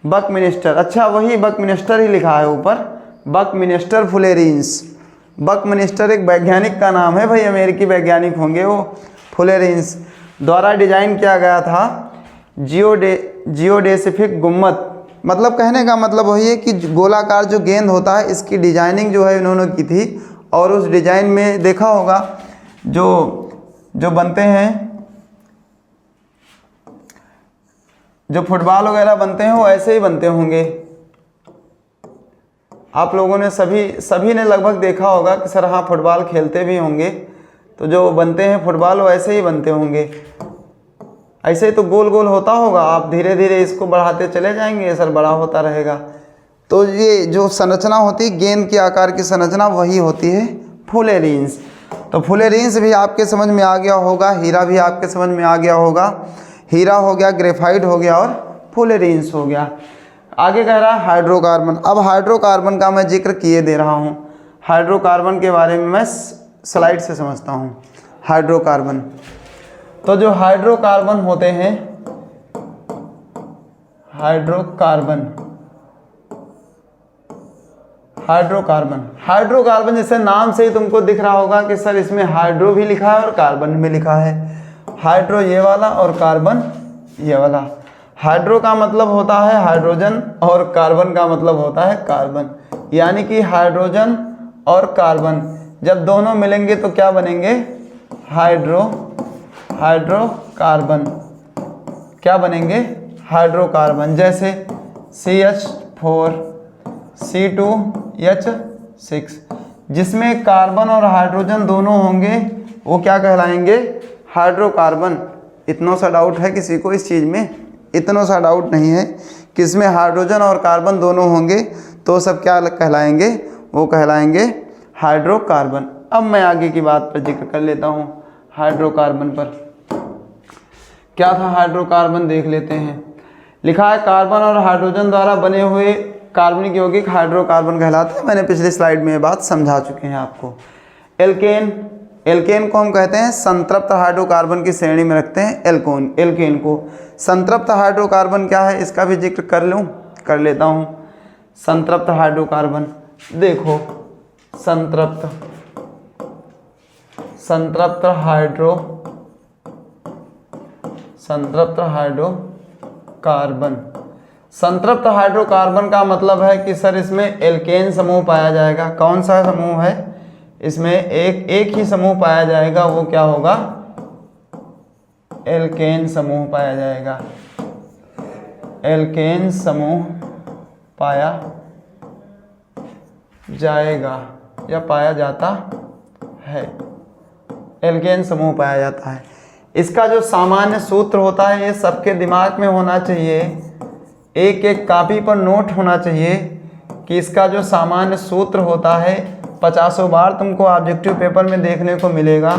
बकमिंस्टर, अच्छा वही बकमिंस्टर ही लिखा है ऊपर, बकमिंस्टर फ्लोरेंस। बकमिंस्टर एक वैज्ञानिक का नाम है भाई, अमेरिकी वैज्ञानिक होंगे वो, फ्लोरेंस द्वारा डिजाइन किया गया था। जियोडेसिफिक गुम्मत, मतलब कहने का मतलब वही है कि गोलाकार जो गेंद होता है इसकी डिजाइनिंग जो है इन्होंने की थी, और उस डिजाइन में देखा होगा जो बनते हैं, जो फुटबॉल वगैरह बनते हैं वो ऐसे ही बनते होंगे। आप लोगों ने सभी ने लगभग देखा होगा कि सर हाँ फुटबॉल खेलते भी होंगे, तो जो बनते हैं फुटबॉल वो ऐसे ही बनते होंगे, ऐसे ही तो गोल गोल होता होगा, आप धीरे धीरे इसको बढ़ाते चले जाएंगे, सर बड़ा होता रहेगा। तो ये जो संरचना होती है गेंद के आकार की संरचना वही होती है फ्लोरेंस। तो फ्लोरेंस भी आपके समझ में आ गया होगा, हीरा भी आपके समझ में आ गया होगा, हीरा हो गया, ग्रेफाइट हो गया और फ्लोरेंस हो गया। आगे कह रहा है हाइड्रोकार्बन। अब हाइड्रोकार्बन का मैं जिक्र किए दे रहा हूँ, हाइड्रोकार्बन के बारे में मैं स्लाइड से समझता हूँ। हाइड्रोकार्बन, तो जो हाइड्रोकार्बन होते हैं, हाइड्रोकार्बन जैसे नाम से ही तुमको दिख रहा होगा कि सर इसमें हाइड्रो भी लिखा है और कार्बन भी लिखा है। हाइड्रो ये वाला और कार्बन ये वाला। हाइड्रो का मतलब होता है हाइड्रोजन और कार्बन का मतलब होता है कार्बन, यानी कि हाइड्रोजन और कार्बन जब दोनों मिलेंगे तो क्या बनेंगे, हाइड्रोकार्बन। क्या बनेंगे, हाइड्रोकार्बन। जैसे CH4 C2H6, जिसमें कार्बन और हाइड्रोजन दोनों होंगे वो क्या कहलाएंगे, हाइड्रोकार्बन। इतना सा डाउट है किसी को इस चीज़ में, इतना सा डाउट नहीं है कि इसमें हाइड्रोजन और कार्बन दोनों होंगे तो सब क्या कहलाएंगे, वो कहलाएंगे हाइड्रोकार्बन। अब मैं आगे की बात पर जिक्र कर लेता हूँ। हाइड्रोकार्बन पर क्या था, हाइड्रोकार्बन देख लेते हैं। लिखा है कार्बन और हाइड्रोजन द्वारा बने हुए कार्बनिक यौगिक हाइड्रोकार्बन कहलाते हैं। मैंने पिछली स्लाइड में ये बात समझा चुके हैं आपको। एल्केन को हम कहते हैं संतृप्त हाइड्रोकार्बन की श्रेणी में रखते हैं एल्केन को। संतृप्त हाइड्रोकार्बन क्या है इसका भी जिक्र कर लेता हूँ। संतृप्त हाइड्रोकार्बन, देखो संतृप्त हाइड्रोकार्बन। संतृप्त हाइड्रोकार्बन का मतलब है कि सर इसमें एल्केन समूह पाया जाएगा। कौन सा समूह है, इसमें एक ही समूह पाया जाएगा, वो क्या होगा, एल्केन समूह पाया जाएगा। एल्केन समूह पाया जाएगा या पाया जाता है, एल्केन समूह पाया जाता है। इसका जो सामान्य सूत्र होता है ये सबके दिमाग में होना चाहिए, एक एक कॉपी पर नोट होना चाहिए कि इसका जो सामान्य सूत्र होता है 50 बार तुमको ऑब्जेक्टिव पेपर में देखने को मिलेगा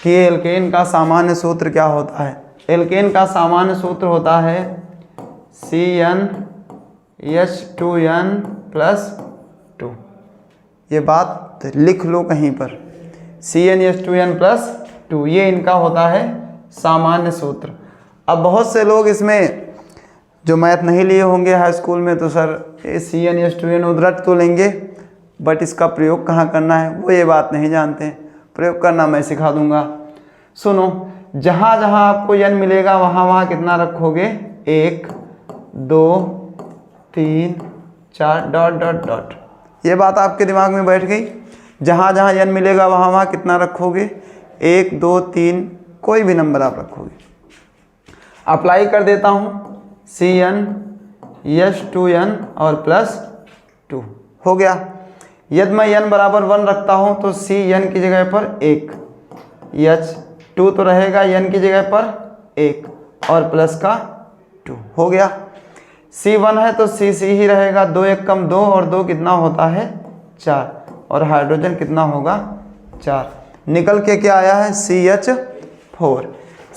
कि एल्केन का सामान्य सूत्र क्या होता है। एल्केन का सामान्य सूत्र होता है CnH2n+2। ये बात लिख लो कहीं पर, CnH2n+2 ये इनका होता है सामान्य सूत्र। अब बहुत से लोग इसमें जो मैथ नहीं लिए होंगे हाई स्कूल में तो सर CnH2n उद्रट तो लेंगे, बट इसका प्रयोग कहाँ करना है वो ये बात नहीं जानते हैं। प्रयोग करना मैं सिखा दूंगा। सुनो, जहाँ जहाँ आपको n मिलेगा वहाँ वहाँ कितना रखोगे, 1 2 3 4 डॉट डॉट डॉट। ये बात आपके दिमाग में बैठ गई। जहाँ जहाँ n मिलेगा वहाँ वहाँ कितना रखोगे, 1 2 3 कोई भी नंबर आप रखोगे। अप्लाई कर देता हूँ, CnH2n और +2 हो गया। यदि मैं n बराबर 1 रखता हूँ तो C n की जगह पर 1, H2 तो रहेगा n की जगह पर 1 और प्लस का 2 हो गया। C1 है तो C ही रहेगा, 2 1 कम 2 और 2 कितना होता है 4 और हाइड्रोजन कितना होगा 4। निकल के क्या आया है CH4।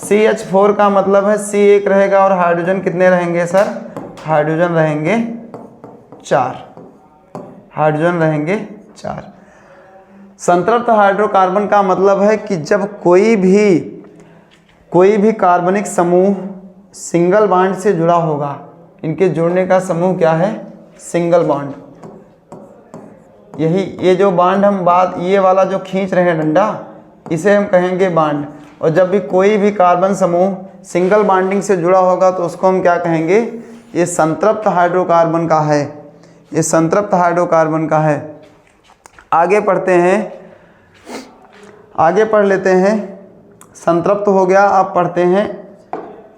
CH4 का मतलब है C 1 रहेगा और हाइड्रोजन कितने रहेंगे सर, हाइड्रोजन रहेंगे 4, हाइड्रोजन रहेंगे 4। संतृप्त हाइड्रोकार्बन का मतलब है कि जब कोई भी कार्बनिक समूह सिंगल बॉन्ड से जुड़ा होगा, इनके जुड़ने का समूह क्या है सिंगल बॉन्ड। ये जो बॉन्ड हम ये वाला जो खींच रहे हैं डंडा, इसे हम कहेंगे बॉन्ड। और जब भी कोई भी कार्बन समूह सिंगल बॉन्डिंग से जुड़ा होगा तो उसको हम क्या कहेंगे, ये संतृप्त हाइड्रोकार्बन का है, ये संतृप्त हाइड्रोकार्बन का है। आगे पढ़ते हैं, आगे पढ़ लेते हैं। संतृप्त हो गया, अब पढ़ते हैं,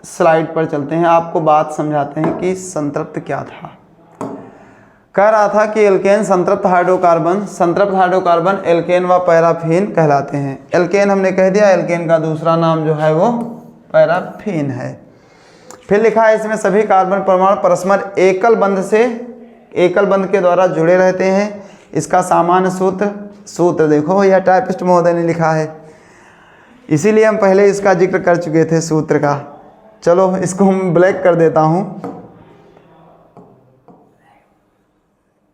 स्लाइड पर चलते हैं, आपको बात समझाते हैं कि संतृप्त क्या था। कह रहा था कि एल्केन संतृप्त हाइड्रोकार्बन एल्केन व पैराफीन कहलाते हैं। एल्केन हमने कह दिया, एल्केन का दूसरा नाम जो है वो पैराफीन है। फिर लिखा है इसमें सभी कार्बन परमाणु परस्पर एकल बंध के द्वारा जुड़े रहते हैं। इसका सामान्य सूत्र देखो, यह टाइपिस्ट महोदय ने लिखा है, इसीलिए हम पहले इसका जिक्र कर चुके थे सूत्र का। चलो इसको हम ब्लैक कर देता हूँ,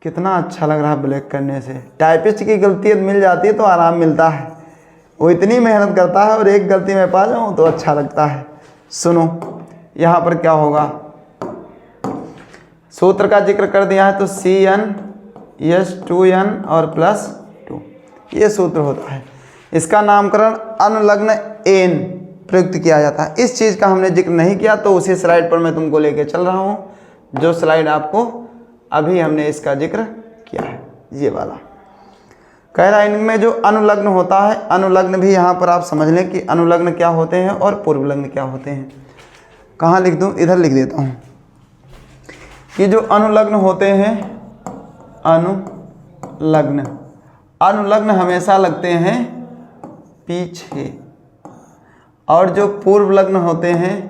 कितना अच्छा लग रहा है ब्लैक करने से। टाइपिस्ट की गलती मिल जाती है तो आराम मिलता है, वो इतनी मेहनत करता है और एक गलती में पा जाऊँ तो अच्छा लगता है। सुनो यहाँ पर क्या होगा, सूत्र का जिक्र कर दिया है तो CnH2n और +2, ये सूत्र होता है। इसका नामकरण अनुलग्न एन प्रयुक्त किया जाता है। इस चीज़ का हमने जिक्र नहीं किया तो उसी स्लाइड पर मैं तुमको लेके चल रहा हूँ, जो स्लाइड आपको अभी हमने इसका जिक्र किया है, ये वाला। कह रहा है इनमें जो अनुलग्न होता है, अनुलग्न भी यहाँ पर आप समझ लें कि अनुलग्न क्या होते हैं और पूर्वलग्न क्या होते हैं। कहाँ लिख दूँ, इधर लिख देता हूँ कि जो अनुलग्न होते हैं, अनुलग्न हमेशा लगते हैं पीछे, और जो पूर्वलग्न होते हैं,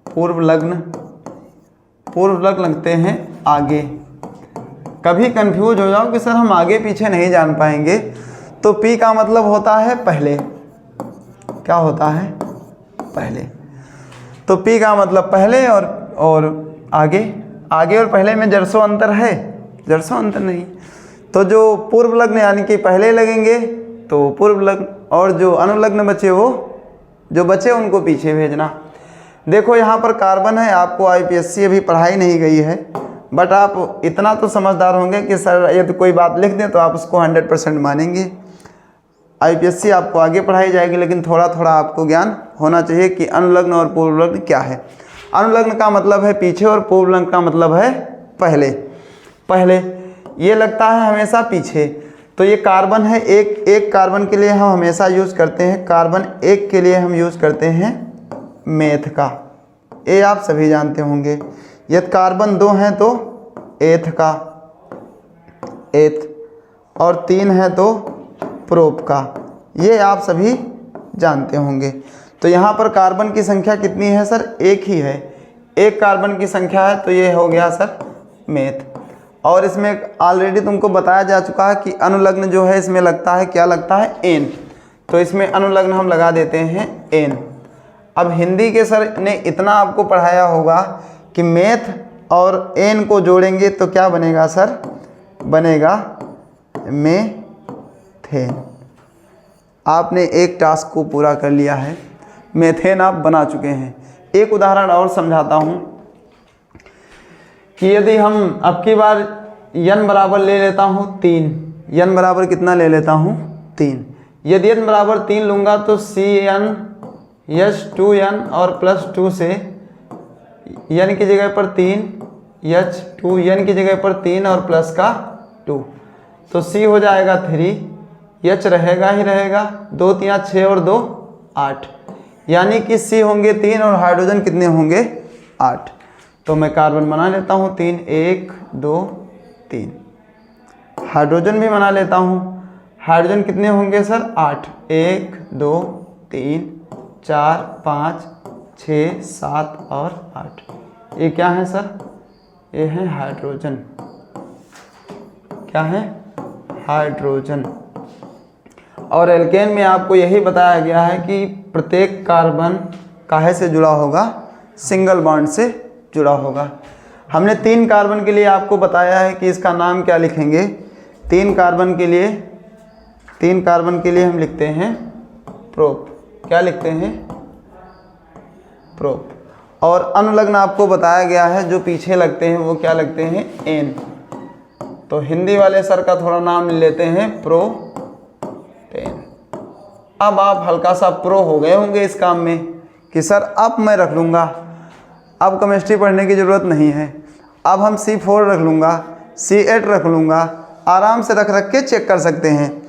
पूर्वलग्न लगते हैं आगे। कभी कंफ्यूज हो जाओ कि सर हम आगे पीछे नहीं जान पाएंगे, तो पी का मतलब होता है पहले, क्या होता है पहले। तो पी का मतलब पहले और आगे और पहले में जरसों अंतर है, जरसों अंतर नहीं। तो जो पूर्वलग्न यानी कि पहले लगेंगे तो पूर्वलग्न, और जो अनुलग्न बचे वो जो बचे उनको पीछे भेजना। देखो यहाँ पर कार्बन है, आपको IPSC अभी पढ़ाई नहीं गई है, बट आप इतना तो समझदार होंगे कि सर यदि कोई बात लिख दें तो आप उसको 100% मानेंगे। IPSC आपको आगे पढ़ाई जाएगी, लेकिन थोड़ा थोड़ा आपको ज्ञान होना चाहिए कि अनुलग्न और पूर्वलग्न क्या है। अनुलग्न का मतलब है पीछे और पूर्वलग्न का मतलब है पहले। ये लगता है हमेशा पीछे। तो ये कार्बन है, एक कार्बन के लिए हम हमेशा यूज़ करते हैं, कार्बन 1 के लिए हम यूज़ करते हैं मेथ का, ये आप सभी जानते होंगे। यदि कार्बन 2 हैं तो एथ का, एथ, और 3 है तो प्रोप का, ये आप सभी जानते होंगे। तो यहाँ पर कार्बन की संख्या कितनी है सर, 1 ही है, 1 कार्बन की संख्या है, तो ये हो गया सर मेथ। और इसमें ऑलरेडी तुमको बताया जा चुका है कि अनुलग्न जो है इसमें लगता है, क्या लगता है एन, तो इसमें अनुलग्न हम लगा देते हैं एन। अब हिंदी के सर ने इतना आपको पढ़ाया होगा कि मेथ और एन को जोड़ेंगे तो क्या बनेगा सर, बनेगा मेथेन। आपने एक टास्क को पूरा कर लिया है, मेथेन आप बना चुके हैं। एक उदाहरण और समझाता हूँ कि यदि हम अब की बार n बराबर ले लेता हूँ 3, n बराबर कितना ले लेता हूँ 3, यदि n बराबर 3 लूँगा तो CnH2n और +2 से n की जगह पर 3, H2n की जगह पर 3 और प्लस का 2, तो C हो जाएगा 3, H रहेगा ही रहेगा, 2 3 6 और 2 8, यानी कि C होंगे 3 और हाइड्रोजन कितने होंगे 8। तो मैं कार्बन बना लेता हूँ 3, 1 2 3, हाइड्रोजन भी बना लेता हूँ। हाइड्रोजन कितने होंगे सर? 8। 1 2 3 4 5 6 7 और 8। ये क्या है सर? ये है हाइड्रोजन। क्या है? हाइड्रोजन। और एल्केन में आपको यही बताया गया है कि प्रत्येक कार्बन काहे से जुड़ा होगा? सिंगल बॉन्ड से जुड़ा होगा। हमने 3 कार्बन के लिए आपको बताया है कि इसका नाम क्या लिखेंगे। 3 कार्बन के लिए हम लिखते हैं प्रोप। क्या लिखते हैं? प्रोप। और अनुलग्न आपको बताया गया है, जो पीछे लगते हैं वो क्या लगते हैं? एन। तो हिंदी वाले सर का थोड़ा नाम लेते हैं प्रोपेन। अब आप हल्का सा प्रो हो गए होंगे इस काम में कि सर अब मैं रख लूँगा, अब केमिस्ट्री पढ़ने की ज़रूरत नहीं है, अब हम C4 रख लूँगा, C8 रख लूँगा, आराम से रख के चेक कर सकते हैं।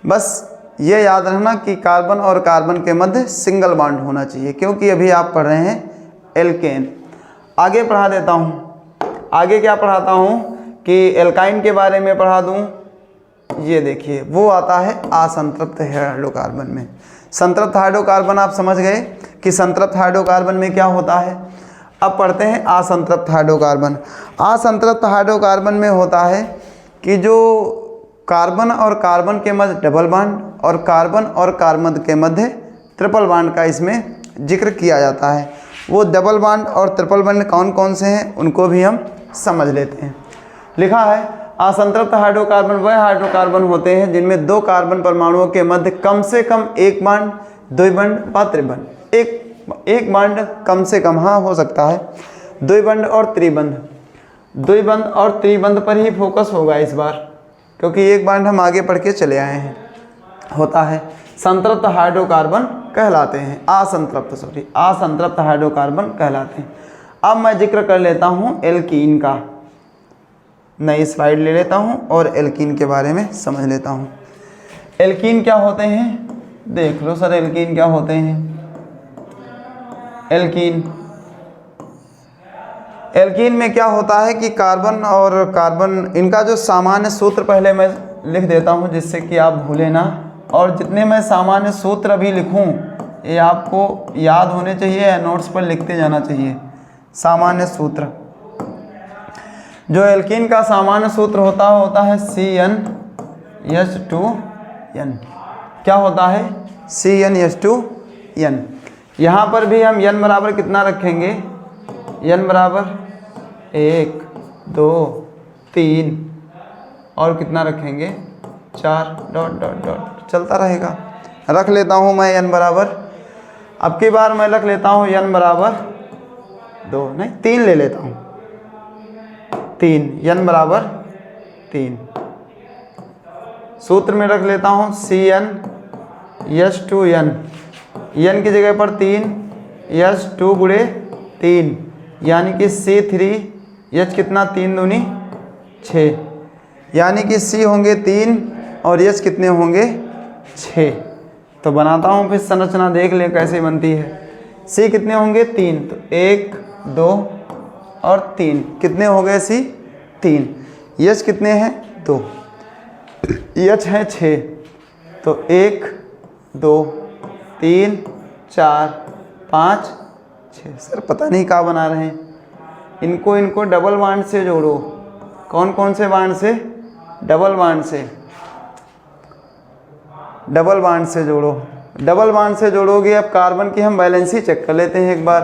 बस ये याद रखना कि कार्बन और कार्बन के मध्य सिंगल बॉन्ड होना चाहिए, क्योंकि अभी आप पढ़ रहे हैं एल्केन। आगे पढ़ा देता हूँ। आगे क्या पढ़ाता हूँ कि एल्काइन के बारे में पढ़ा दूँ। ये देखिए, वो आता है असंतृप्त हाइड्रोकार्बन में। संतृप्त हाइड्रोकार्बन आप समझ गए कि संतृप्त हाइड्रोकार्बन में क्या होता है। अब पढ़ते हैं असंतृप्त हाइड्रोकार्बन। असंतृप्त हाइड्रोकार्बन में होता है कि जो कार्बन और कार्बन के मध्य डबल बॉन्ड और कार्बन के मध्य ट्रिपल बॉन्ड का इसमें जिक्र किया जाता है। वो डबल बॉन्ड और ट्रिपल बॉन्ड कौन कौन से हैं उनको भी हम समझ लेते हैं। लिखा है असंतृप्त हाइड्रोकार्बन वह हाइड्रोकार्बन होते हैं जिनमें 2 कार्बन परमाणुओं के मध्य कम से कम 1 बॉन्ड, 2 बॉन्ड व त्रिबंध। एक बॉन्ड कम से कम हाँ हो सकता है, 2 बॉन्ड और त्रिबंध। 2 बॉन्ड और त्रिबंध पर ही फोकस होगा इस बार, क्योंकि 1 बॉन्ड हम आगे पढ़ के चले आए हैं। होता है संतृप्त हाइड्रोकार्बन कहलाते हैं। असंतृप्त हाइड्रोकार्बन कहलाते हैं। अब मैं जिक्र कर लेता हूँ एल्कीन का। नई स्लाइड ले लेता हूँ और एल्कीन के बारे में समझ लेता हूँ। एल्कीन क्या होते हैं? देख लो सर, एल्कीन क्या होते हैं। एल्कीन में क्या होता है कि कार्बन और कार्बन, इनका जो सामान्य सूत्र पहले मैं लिख देता हूँ जिससे कि आप भूलें ना। और जितने मैं सामान्य सूत्र अभी लिखूँ ये आपको याद होने चाहिए या नोट्स पर लिखते जाना चाहिए। सामान्य सूत्र, जो एल्कीन का सामान्य सूत्र होता है CnH2n। क्या होता है? CnH2n। यहाँ पर भी हम n बराबर कितना रखेंगे? n बराबर 1 2 3 और कितना रखेंगे? 4 डॉट डॉट डॉट चलता रहेगा। रख लेता हूँ मैं n बराबर, अब की बार मैं रख लेता हूँ n बराबर 2 नहीं 3 ले लेता हूँ। 3 n बराबर 3। सूत्र में रख लेता हूँ CnH2n। n की जगह पर 3 H2 गुणे 3 यानी कि C3H कितना? 3 दूनी 6, यानी कि C होंगे 3 और H कितने होंगे? 6। तो बनाता हूँ फिर संरचना, देख ले कैसे बनती है। C कितने होंगे? 3। तो 1 2 और 3 कितने हो गए? C 3। H कितने हैं? 2। H है 6। तो 1 2 3 4 5 6। सर पता नहीं कहाँ बना रहे हैं। इनको डबल बॉन्ड से जोड़ो। कौन कौन से बॉन्ड से? डबल बॉन्ड से। डबल बॉन्ड से जोड़ो। डबल बॉन्ड से जोड़ोगे। अब कार्बन की हम बैलेंसी चेक कर लेते हैं एक बार।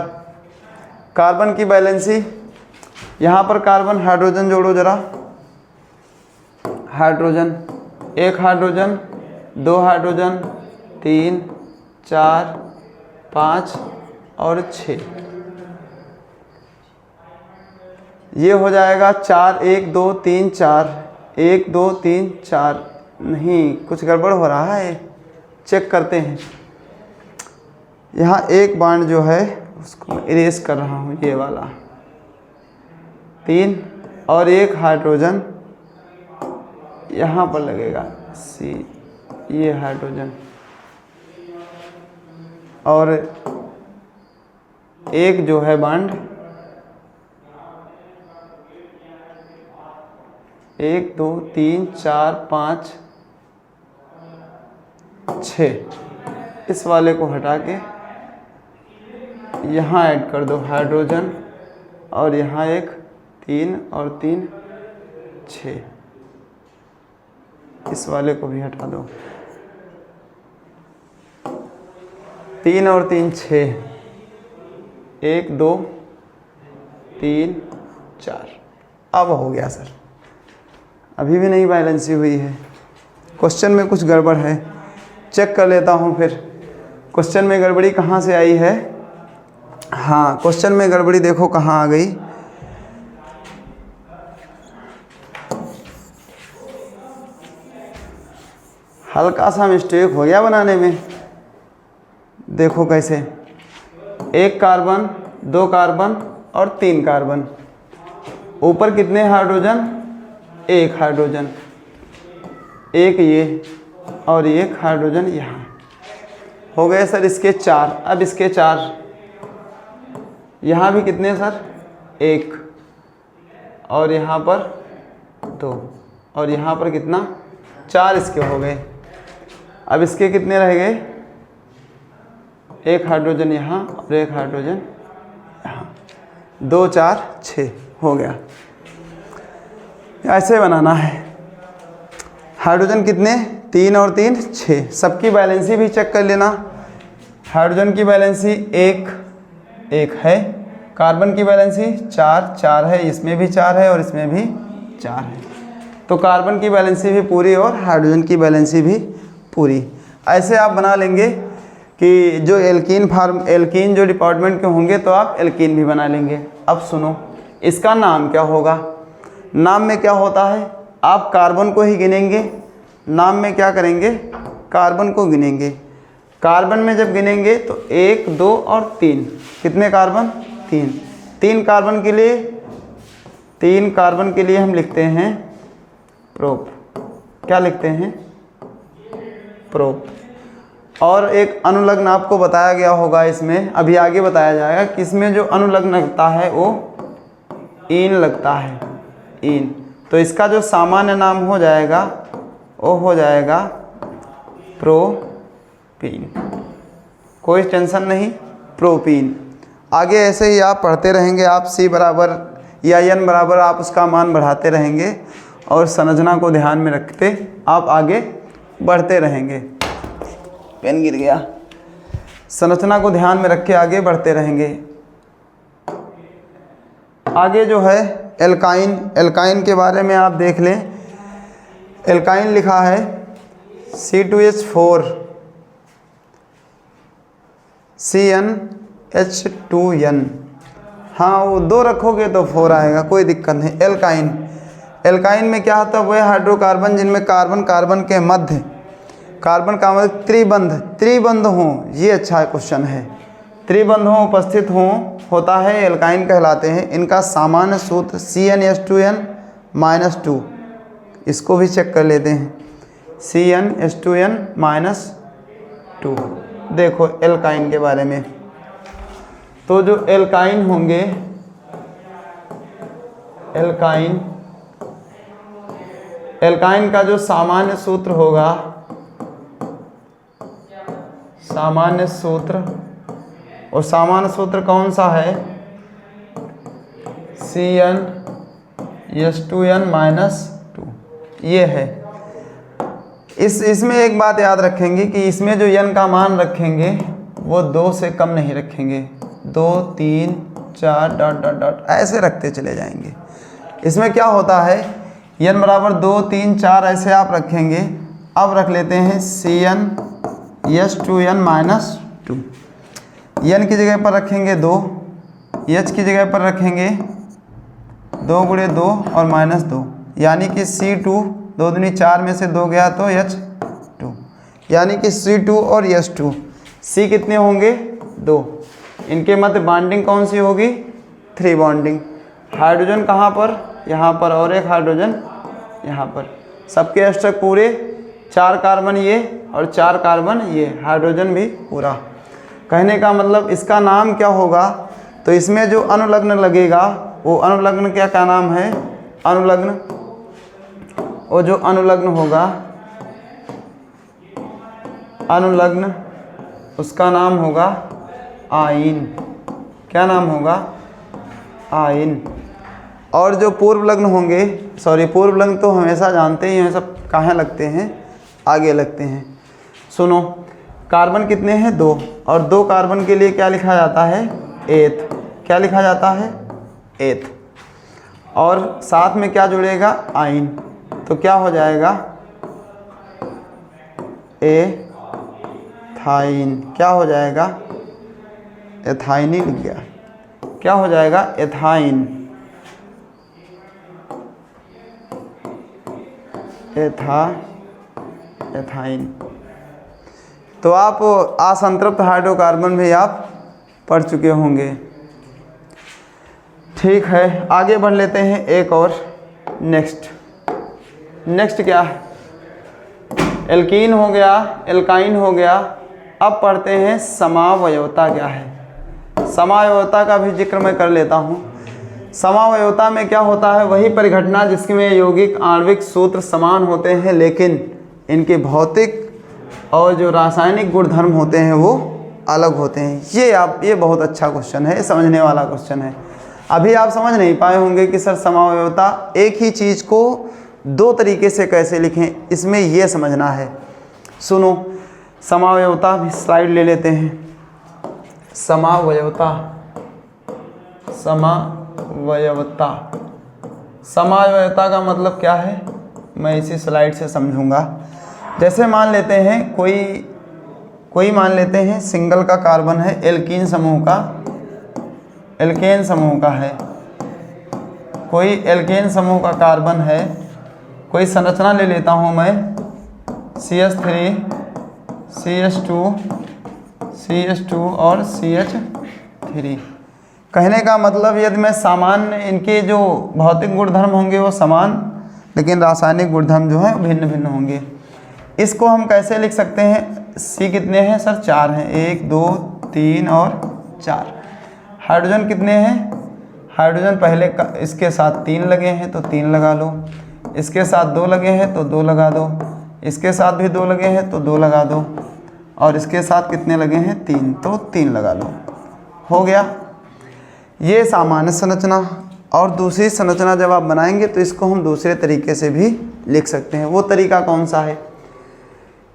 कार्बन की बैलेंसी, यहाँ पर कार्बन हाइड्रोजन जोड़ो जरा। हाइड्रोजन, 1 हाइड्रोजन, 2 हाइड्रोजन, 3 4 5 और 6। ये हो जाएगा 4 1 2 3 4 1 2 3 4। नहीं, कुछ गड़बड़ हो रहा है, चेक करते हैं। यहाँ एक बॉन्ड जो है उसको मैं इरेज कर रहा हूँ, ये वाला 3 और 1 हाइड्रोजन यहाँ पर लगेगा C, ये हाइड्रोजन, और एक जो है बॉन्ड 1 2 3 4 5 6, इस वाले को हटा के यहाँ ऐड कर दो हाइड्रोजन, और यहाँ एक 3 और 3 6, इस वाले को भी हटा दो। 3 और 3 6, 1 2 3 4। अब हो गया सर, अभी भी नहीं बैलेंसी हुई है, क्वेश्चन में कुछ गड़बड़ है। चेक कर लेता हूँ फिर क्वेश्चन में गड़बड़ी कहाँ से आई है। हाँ, क्वेश्चन में गड़बड़ी देखो कहाँ आ गई। हल्का सा मिस्टेक हो गया बनाने में। देखो कैसे, 1 कार्बन 2 कार्बन और 3 कार्बन, ऊपर कितने हाइड्रोजन, 1 हाइड्रोजन, एक ये और 1 हाइड्रोजन यहाँ, हो गए सर इसके 4। अब इसके 4, यहाँ भी कितने सर, 1 और यहाँ पर 2 और यहाँ पर कितना, 4 इसके हो गए। अब इसके कितने रह गए, 1 हाइड्रोजन यहाँ और 1 हाइड्रोजन यहाँ, 2 4 6 हो गया। ऐसे बनाना है। हाइड्रोजन कितने, 3 और 3 6। सबकी बैलेंसी भी चेक कर लेना। हाइड्रोजन की बैलेंसी 1 है, कार्बन की बैलेंसी 4 है, इसमें भी 4 है और इसमें भी 4 है। तो कार्बन की बैलेंसी भी पूरी और हाइड्रोजन की बैलेंसी भी पूरी। ऐसे आप बना लेंगे कि जो एल्कीन जो डिपार्टमेंट के होंगे तो आप एल्कीन भी बना लेंगे। अब सुनो, इसका नाम क्या होगा। नाम में क्या होता है, आप कार्बन को ही गिनेंगे। नाम में क्या करेंगे, कार्बन को गिनेंगे। कार्बन में जब गिनेंगे तो 1 2 और 3, कितने कार्बन, 3 कार्बन के लिए, 3 कार्बन के लिए हम लिखते हैं प्रोप। क्या लिखते हैं, प्रोप। और एक अनुलग्न आपको बताया गया होगा इसमें, अभी आगे बताया जाएगा कि इसमें जो अनुलग्न लगता है वो ईन लगता है, ईन। तो इसका जो सामान्य नाम हो जाएगा वो हो जाएगा प्रोपीन। कोई टेंशन नहीं, प्रोपीन। आगे ऐसे ही आप पढ़ते रहेंगे, आप C बराबर या N बराबर आप उसका मान बढ़ाते रहेंगे और संरचना को ध्यान में रखते आप आगे बढ़ते रहेंगे। पेन गिर गया। संरचना को ध्यान में रख के आगे बढ़ते रहेंगे। आगे जो है एल्काइन के बारे में आप देख लें। एल्काइन लिखा है C2H4 CnH2n। हाँ, वो 2 रखोगे तो 4 आएगा, कोई दिक्कत नहीं। एल्काइन में क्या होता है, वह हाइड्रोकार्बन जिनमें कार्बन कार्बन के मध्य, कार्बन का मध्य त्रिबंध हों। ये अच्छा क्वेश्चन है। त्रिबंध हों, उपस्थित हों, होता है, एल्काइन कहलाते हैं। इनका सामान्य सूत्र CnH2n-2। इसको भी चेक कर लेते हैं, CnH2n-2। देखो एल्काइन के बारे में, तो जो एल्काइन होंगे, एल्काइन का जो सामान्य सूत्र होगा, सामान्य सूत्र, और सामान्य सूत्र कौन सा है, CnH2n-2 ये है। इसमें एक बात याद रखेंगे कि इसमें जो n का मान रखेंगे वो 2 से कम नहीं रखेंगे। 2 3 4 डॉट डॉट डॉट ऐसे रखते चले जाएंगे। इसमें क्या होता है, n बराबर 2 3 4 ऐसे आप रखेंगे। अब रख लेते हैं CnH2n-2। n की जगह पर रखेंगे 2, h की जगह पर रखेंगे 2 × 2 और -2, यानी कि C2, 2 दूनी 4 में से 2 गया तो H2, यानी कि C2 और H2। C कितने होंगे, 2। इनके मध्य बॉन्डिंग कौन सी होगी, 3 बॉन्डिंग। हाइड्रोजन कहाँ पर, यहाँ पर, और एक हाइड्रोजन यहाँ पर। सबके अष्टक पूरे, 4 कार्बन ये और 4 कार्बन ये, हाइड्रोजन भी पूरा। कहने का मतलब इसका नाम क्या होगा, तो इसमें जो अनुलग्न लगेगा वो अनुलग्न क्या नाम है, अनुलग्न वो जो अनुलग्न होगा, अनुलग्न, उसका नाम होगा आयन। क्या नाम होगा? आयन। और जो पूर्व लग्न होंगे, सॉरी पूर्व लग्न तो हमेशा जानते ही हैं, सब कहाँ लगते हैं? आगे लगते हैं। सुनो, कार्बन कितने हैं? 2, और 2 कार्बन के लिए क्या लिखा जाता है? एथ। क्या लिखा जाता है? एथ। और साथ में क्या जुड़ेगा? आयन। तो क्या हो जाएगा? एथाइन। क्या हो जाएगा? एथाइन ही लिख गया। क्या हो जाएगा? एथाइन। एथाइन। तो आप असंतृप्त हाइड्रोकार्बन भी आप पढ़ चुके होंगे। ठीक है, आगे बढ़ लेते हैं एक और। नेक्स्ट क्या है? एल्कीन हो गया, एल्काइन हो गया। अब पढ़ते हैं समावयवता क्या है। समावयवता का भी जिक्र मैं कर लेता हूँ। समावयवता में क्या होता है? वही परिघटना जिसमें यौगिक आणविक सूत्र समान होते हैं, लेकिन इनके भौतिक और जो रासायनिक गुणधर्म होते हैं वो अलग होते हैं। ये बहुत अच्छा क्वेश्चन है, समझने वाला क्वेश्चन है। अभी आप समझ नहीं पाए होंगे कि सर समावयवता, एक ही चीज़ को 2 तरीके से कैसे लिखें, इसमें ये समझना है। सुनो, समावयवता भी स्लाइड ले लेते हैं। समावयवता, समावयवता, समावयवता का मतलब क्या है मैं इसी स्लाइड से समझूंगा। जैसे मान लेते हैं कोई मान लेते हैं सिंगल का कार्बन है, एल्कीन समूह का, एल्केन समूह का है, कोई एल्केन समूह का कार्बन है। कोई संरचना ले लेता हूँ मैं, CH3, CH2, CH2 और CH3। कहने का मतलब यदि मैं सामान्य, इनके जो भौतिक गुणधर्म होंगे वो समान, लेकिन रासायनिक गुणधर्म जो है भिन्न भिन्न होंगे। इसको हम कैसे लिख सकते हैं? C कितने हैं सर? 4 हैं। 1 2 3 और 4। हाइड्रोजन कितने हैं? हाइड्रोजन पहले का इसके साथ 3 लगे हैं तो 3 लगा लो, इसके साथ 2 लगे हैं तो 2 लगा दो, इसके साथ भी 2 लगे हैं तो 2 लगा दो, और इसके साथ कितने लगे हैं? 3, तो 3 लगा लो। हो गया। ये सामान्य संरचना। और दूसरी संरचना जब आप बनाएंगे तो इसको हम दूसरे तरीके से भी लिख सकते हैं। वो तरीका कौन सा है?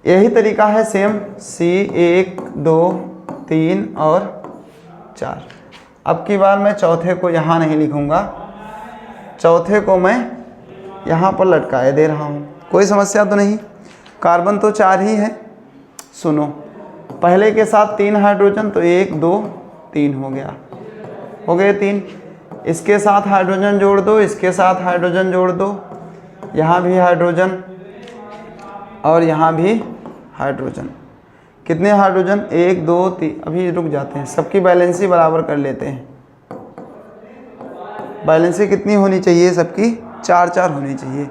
यही तरीका है सेम, C1 2 3 और 4। अब की बार मैं चौथे को यहाँ नहीं लिखूँगा, चौथे को मैं यहाँ पर लटकाए दे रहा हूँ। कोई समस्या तो नहीं? कार्बन तो 4 ही है। सुनो, पहले के साथ 3 हाइड्रोजन तो 1 2 3 हो गया, हो गए 3। इसके साथ हाइड्रोजन जोड़ दो, इसके साथ हाइड्रोजन जोड़ दो, यहाँ भी हाइड्रोजन और यहाँ भी हाइड्रोजन। कितने हाइड्रोजन? 1 2 3। अभी रुक जाते हैं, सबकी बैलेंसी बराबर कर लेते हैं। बैलेंसी कितनी होनी चाहिए? सबकी 4 4 होनी चाहिए।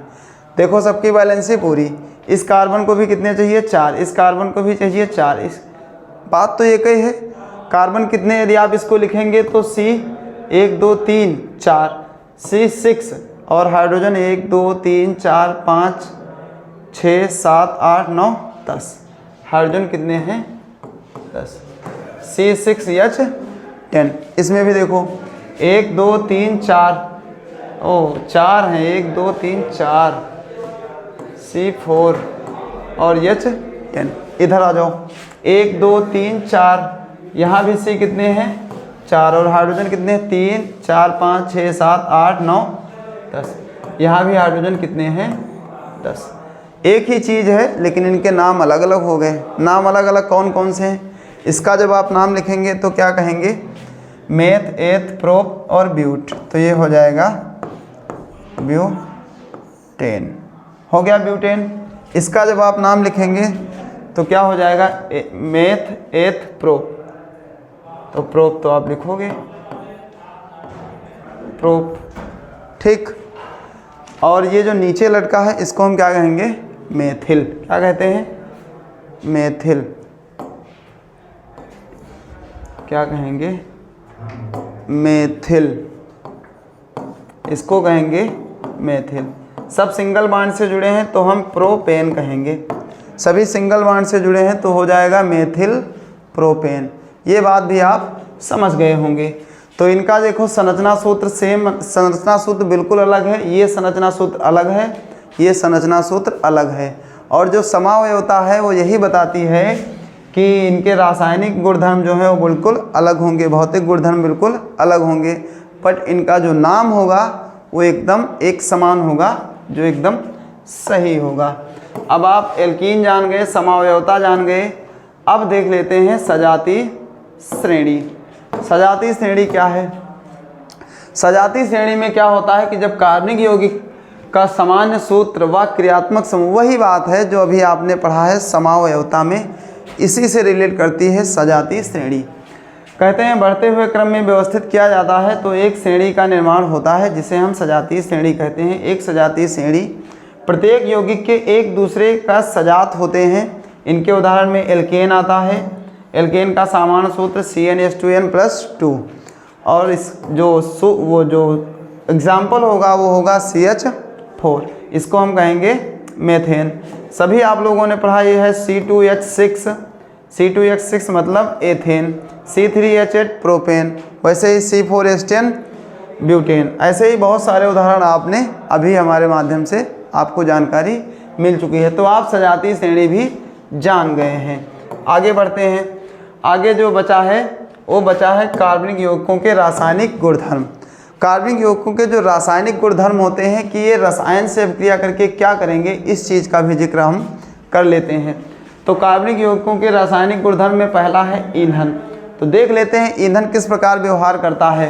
देखो सबकी बैलेंसी पूरी। इस कार्बन को भी कितने चाहिए? 4। इस कार्बन को भी चाहिए 4। इस बात तो एक ही है। कार्बन कितने यदि आप इसको लिखेंगे तो C 1 2 3 4, C 6 और हाइड्रोजन 1 2 3 4 5 6 7 8 9 10। हाइड्रोजन कितने हैं? 10। C6H10। इसमें भी देखो 1 2 3 4, ओ 4 हैं, 1 2 3 4, C4 और H10। इधर आ जाओ, 1 2 3 4, यहाँ भी C कितने हैं? 4 और हाइड्रोजन कितने हैं? 3 4 5 6 7 8 9 10। यहाँ भी हाइड्रोजन कितने हैं? 10। एक ही चीज़ है लेकिन इनके नाम अलग अलग हो गए। नाम अलग अलग कौन कौन से हैं? इसका जब आप नाम लिखेंगे तो क्या कहेंगे? मेथ, एथ, प्रोप और ब्यूट। तो ये हो जाएगा ब्यूटेन। हो गया ब्यूटेन। इसका जब आप नाम लिखेंगे तो क्या हो जाएगा? मेथ, एथ, प्रोप। तो प्रोप तो आप लिखोगे प्रोप, ठीक। और ये जो नीचे लटका है इसको हम क्या कहेंगे? मेथिल। क्या कहते हैं? मेथिल। क्या कहेंगे? मेथिल। इसको कहेंगे मेथिल। सब सिंगल बॉन्ड से जुड़े हैं तो हम प्रोपेन कहेंगे, सभी सिंगल बॉन्ड से जुड़े हैं तो हो जाएगा मेथिल प्रोपेन। ये बात भी आप समझ गए होंगे। तो इनका देखो संरचना सूत्र सेम, संरचना सूत्र बिल्कुल अलग है, ये संरचना सूत्र अलग है, ये संरचना सूत्र अलग है। और जो समावयवता है वो यही बताती है कि इनके रासायनिक गुणधर्म जो है वो बिल्कुल अलग होंगे, भौतिक गुणधर्म बिल्कुल अलग होंगे, बट इनका जो नाम होगा वो एकदम एक समान होगा, जो एकदम सही होगा। अब आप एल्कीन जान गए, समावयवता जान गए, अब देख लेते हैं सजातीय श्रेणी। सजातीय श्रेणी क्या है? सजातीय श्रेणी में क्या होता है कि जब कार्बनिक यौगिक का सामान्य सूत्र व क्रियात्मक समूह, वही बात है जो अभी आपने पढ़ा है समावयवता में, इसी से रिलेट करती है सजातीय श्रेणी। कहते हैं बढ़ते हुए क्रम में व्यवस्थित किया जाता है तो एक श्रेणी का निर्माण होता है जिसे हम सजातीय श्रेणी कहते हैं। एक सजातीय श्रेणी प्रत्येक यौगिक के एक दूसरे का सजात होते हैं। इनके उदाहरण में एल्केन आता है। एल्केन का सामान्य सूत्र CnH2n+2 और इस वो जो एग्जाम्पल होगा वो होगा CH4, इसको हम कहेंगे मेथेन। सभी आप लोगों ने पढ़ा ये है C2H6, C2H6 मतलब एथेन, C3H8 प्रोपेन, वैसे ही C4H10 ब्यूटेन। ऐसे ही बहुत सारे उदाहरण आपने अभी हमारे माध्यम से आपको जानकारी मिल चुकी है। तो आप सजातीय श्रेणी भी जान गए हैं। आगे बढ़ते हैं। आगे जो बचा है वो बचा है कार्बनिक यौगिकों के रासायनिक गुणधर्म। कार्बनिक यौगिकों के जो रासायनिक गुणधर्म होते हैं कि ये रसायन से अभिक्रिया करके क्या करेंगे, इस चीज़ का भी जिक्र हम कर लेते हैं। तो कार्बनिक यौगिकों के रासायनिक गुणधर्म में पहला है ईंधन। तो देख लेते हैं ईंधन किस प्रकार व्यवहार करता है।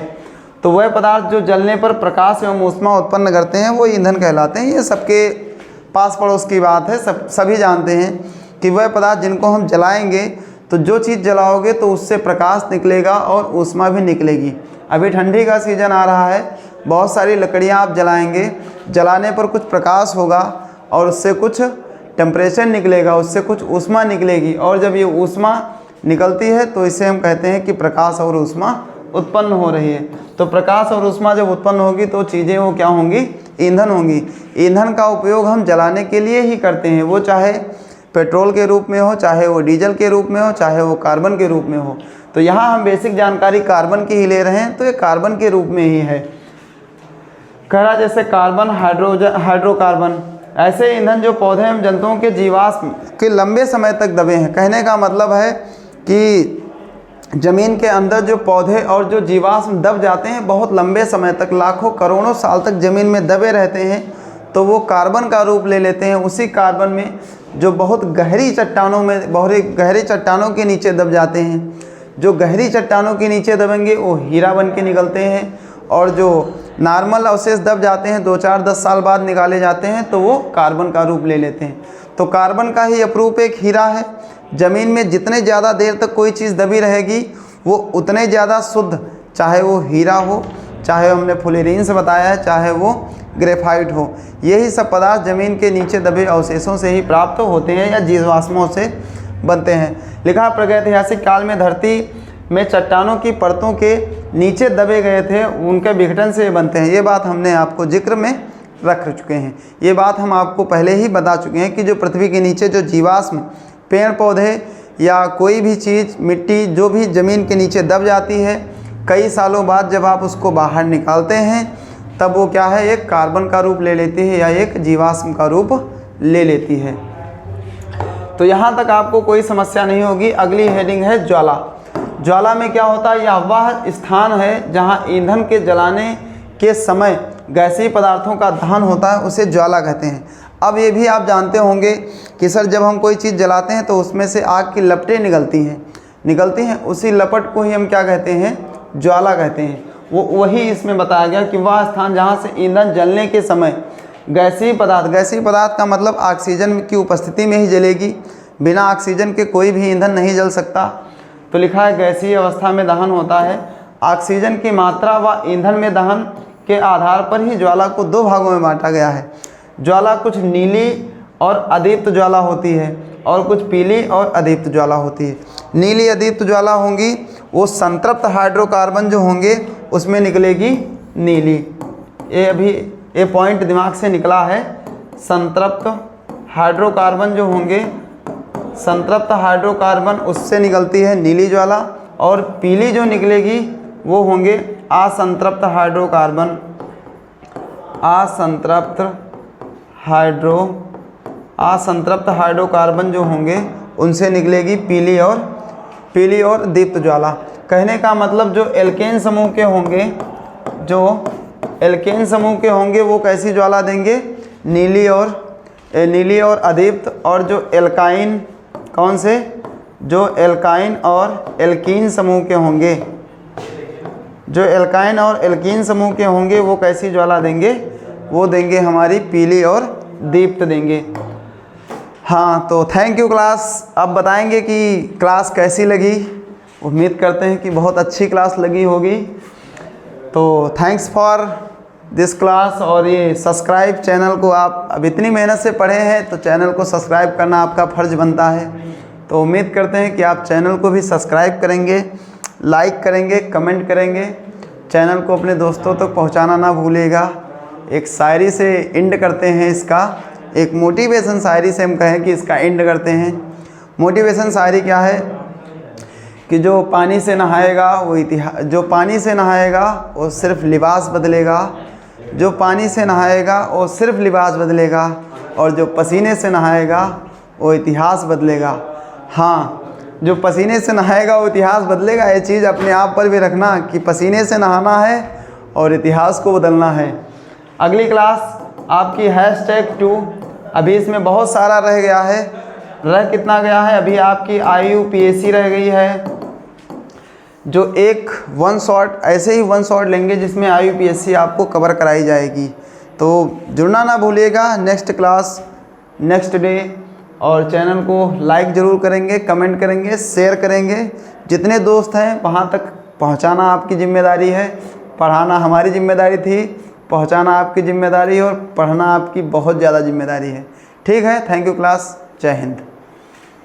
तो वह पदार्थ जो जलने पर प्रकाश एवं ऊष्मा उत्पन्न करते हैं वो ईंधन कहलाते हैं। ये सबके पास पड़ोस की बात है, सभी जानते हैं कि वह पदार्थ जिनको हम जलाएंगे तो जो चीज़ जलाओगे तो उससे प्रकाश निकलेगा और ऊष्मा भी निकलेगी। अभी ठंडी का सीज़न आ रहा है, बहुत सारी लकड़ियाँ आप जलाएंगे, जलाने पर कुछ प्रकाश होगा और उससे कुछ टेम्परेचर निकलेगा, उससे कुछ ऊष्मा निकलेगी, और जब ये ऊष्मा निकलती है तो इसे हम कहते हैं कि प्रकाश और ऊष्मा उत्पन्न हो रही है। तो प्रकाश और ऊष्मा जब उत्पन्न होगी तो चीज़ें वो क्या होंगी, ईंधन होंगी। ईंधन का उपयोग हम जलाने के लिए ही करते हैं, वो चाहे पेट्रोल के रूप में हो, चाहे वो डीजल के रूप में हो, चाहे वो कार्बन के रूप में हो। तो यहाँ हम बेसिक जानकारी कार्बन की ही ले रहे हैं, तो ये कार्बन के रूप में ही है। कह रहा जैसे कार्बन, हाइड्रोकार्बन, ऐसे ईंधन जो पौधे एवं जंतुओं के जीवाश्म के लंबे समय तक दबे हैं। कहने का मतलब है कि ज़मीन के अंदर जो पौधे और जो जीवाश्म दब जाते हैं बहुत लंबे समय तक, लाखों करोड़ों साल तक ज़मीन में दबे रहते हैं, तो वो कार्बन का रूप ले लेते हैं। उसी कार्बन में जो बहुत गहरी चट्टानों में, बहुत गहरी चट्टानों के नीचे दब जाते हैं, जो गहरी चट्टानों के नीचे दबेंगे वो हीरा बन के निकलते हैं, और जो नॉर्मल अवशेष दब जाते हैं 2-4-10 साल बाद निकाले जाते हैं तो वो कार्बन का रूप ले लेते हैं। तो कार्बन का ही अपरूप एक हीरा है। ज़मीन में जितने ज़्यादा देर तक कोई चीज़ दबी रहेगी वो उतने ज़्यादा शुद्ध, चाहे वो हीरा हो, चाहे हमने फुलेरीन से बताया है, चाहे वो ग्रेफाइट हो, यही सब पदार्थ ज़मीन के नीचे दबे अवशेषों से ही प्राप्त होते हैं या जीवाश्मों से बनते हैं। लिखा प्रागैतिहासिक काल में धरती में चट्टानों की परतों के नीचे दबे गए थे, उनके विघटन से बनते हैं। ये बात हमने आपको जिक्र में रख चुके हैं। ये बात हम आपको पहले ही बता चुके हैं कि जो पृथ्वी के नीचे जो जीवाश्म, पेड़ पौधे या कोई भी चीज़, मिट्टी जो भी ज़मीन के नीचे दब जाती है, कई सालों बाद जब आप उसको बाहर निकालते हैं तब वो क्या है, एक कार्बन का रूप ले लेती है या एक जीवाश्म का रूप ले लेती है। तो यहाँ तक आपको कोई समस्या नहीं होगी। अगली हेडिंग है ज्वाला। ज्वाला में क्या होता है, यह वह स्थान है जहाँ ईंधन के जलाने के समय गैसीय पदार्थों का दहन होता है, उसे ज्वाला कहते हैं। अब ये भी आप जानते होंगे कि सर जब हम कोई चीज़ जलाते हैं तो उसमें से आग की लपटें निकलती हैं, उसी लपट को ही हम क्या कहते हैं, ज्वाला कहते हैं। वो वही इसमें बताया गया कि वह स्थान जहाँ से ईंधन जलने के समय गैसीय पदार्थ का मतलब ऑक्सीजन की उपस्थिति में ही जलेगी, बिना ऑक्सीजन के कोई भी ईंधन नहीं जल सकता। तो लिखा है गैसीय अवस्था में दहन होता है। ऑक्सीजन की मात्रा व ईंधन में दहन के आधार पर ही ज्वाला को 2 भागों में बांटा गया है। ज्वाला कुछ नीली और अदीप्त ज्वाला होती है और कुछ पीली और अदीप्त ज्वाला होती है। नीली अदीप्त ज्वाला होंगी वो संतृप्त हाइड्रोकार्बन जो होंगे उसमें निकलेगी नीली। ये अभी ये पॉइंट दिमाग से निकला है। संतृप्त हाइड्रोकार्बन जो होंगे, संतृप्त हाइड्रोकार्बन उससे निकलती है नीली ज्वाला, और पीली जो निकलेगी वो होंगे असंतृप्त हाइड्रोकार्बन। असंतृप्त हाइड्रोकार्बन जो होंगे उनसे निकलेगी पीली और दीप्त ज्वाला। कहने का मतलब जो एल्केन समूह के होंगे, वो कैसी ज्वाला देंगे? नीली और अदीप्त। और जो एल्काइन, कौन से? जो एल्काइन और एल्कीन समूह के होंगे, जो एल्काइन और एल्कीन समूह के होंगे वो कैसी ज्वाला देंगे? वो देंगे हमारी पीली और दीप्त देंगे। हाँ, तो थैंक यू क्लास। अब बताएंगे कि क्लास कैसी लगी। उम्मीद करते हैं कि बहुत अच्छी क्लास लगी होगी। तो थैंक्स फॉर दिस क्लास। और ये सब्सक्राइब चैनल को, आप अब इतनी मेहनत से पढ़े हैं तो चैनल को सब्सक्राइब करना आपका फ़र्ज़ बनता है। तो उम्मीद करते हैं कि आप चैनल को भी सब्सक्राइब करेंगे, लाइक करेंगे, कमेंट करेंगे। चैनल को अपने दोस्तों तक पहुंचाना ना भूलिएगा। एक शायरी से एंड करते हैं इसका, एक मोटिवेशन शायरी से हम कहें कि इसका एंड करते हैं। मोटिवेशन शायरी क्या है कि जो पानी से नहाएगा वो सिर्फ लिबास बदलेगा। जो पानी से नहाएगा वो सिर्फ लिबास बदलेगा, और जो पसीने से नहाएगा वो इतिहास बदलेगा। हाँ, जो पसीने से नहाएगा वो इतिहास बदलेगा। ये चीज़ अपने आप पर भी रखना कि पसीने से नहाना है और इतिहास को बदलना है। अगली क्लास आपकी #2। अभी इसमें बहुत सारा रह गया है। कितना गया है? अभी आपकी IUPAC रह गई है, जो एक वन शॉट लेंगे जिसमें IUPAC आपको कवर कराई जाएगी। तो जुड़ना ना भूलिएगा। Next class next day. और चैनल को लाइक ज़रूर करेंगे, कमेंट करेंगे, शेयर करेंगे। जितने दोस्त हैं वहाँ तक पहुँचाना आपकी ज़िम्मेदारी है। पढ़ाना हमारी ज़िम्मेदारी थी, पहुँचाना आपकी ज़िम्मेदारी, और पढ़ना आपकी बहुत ज़्यादा ज़िम्मेदारी है। ठीक है, थैंक यू क्लास। जय हिंद।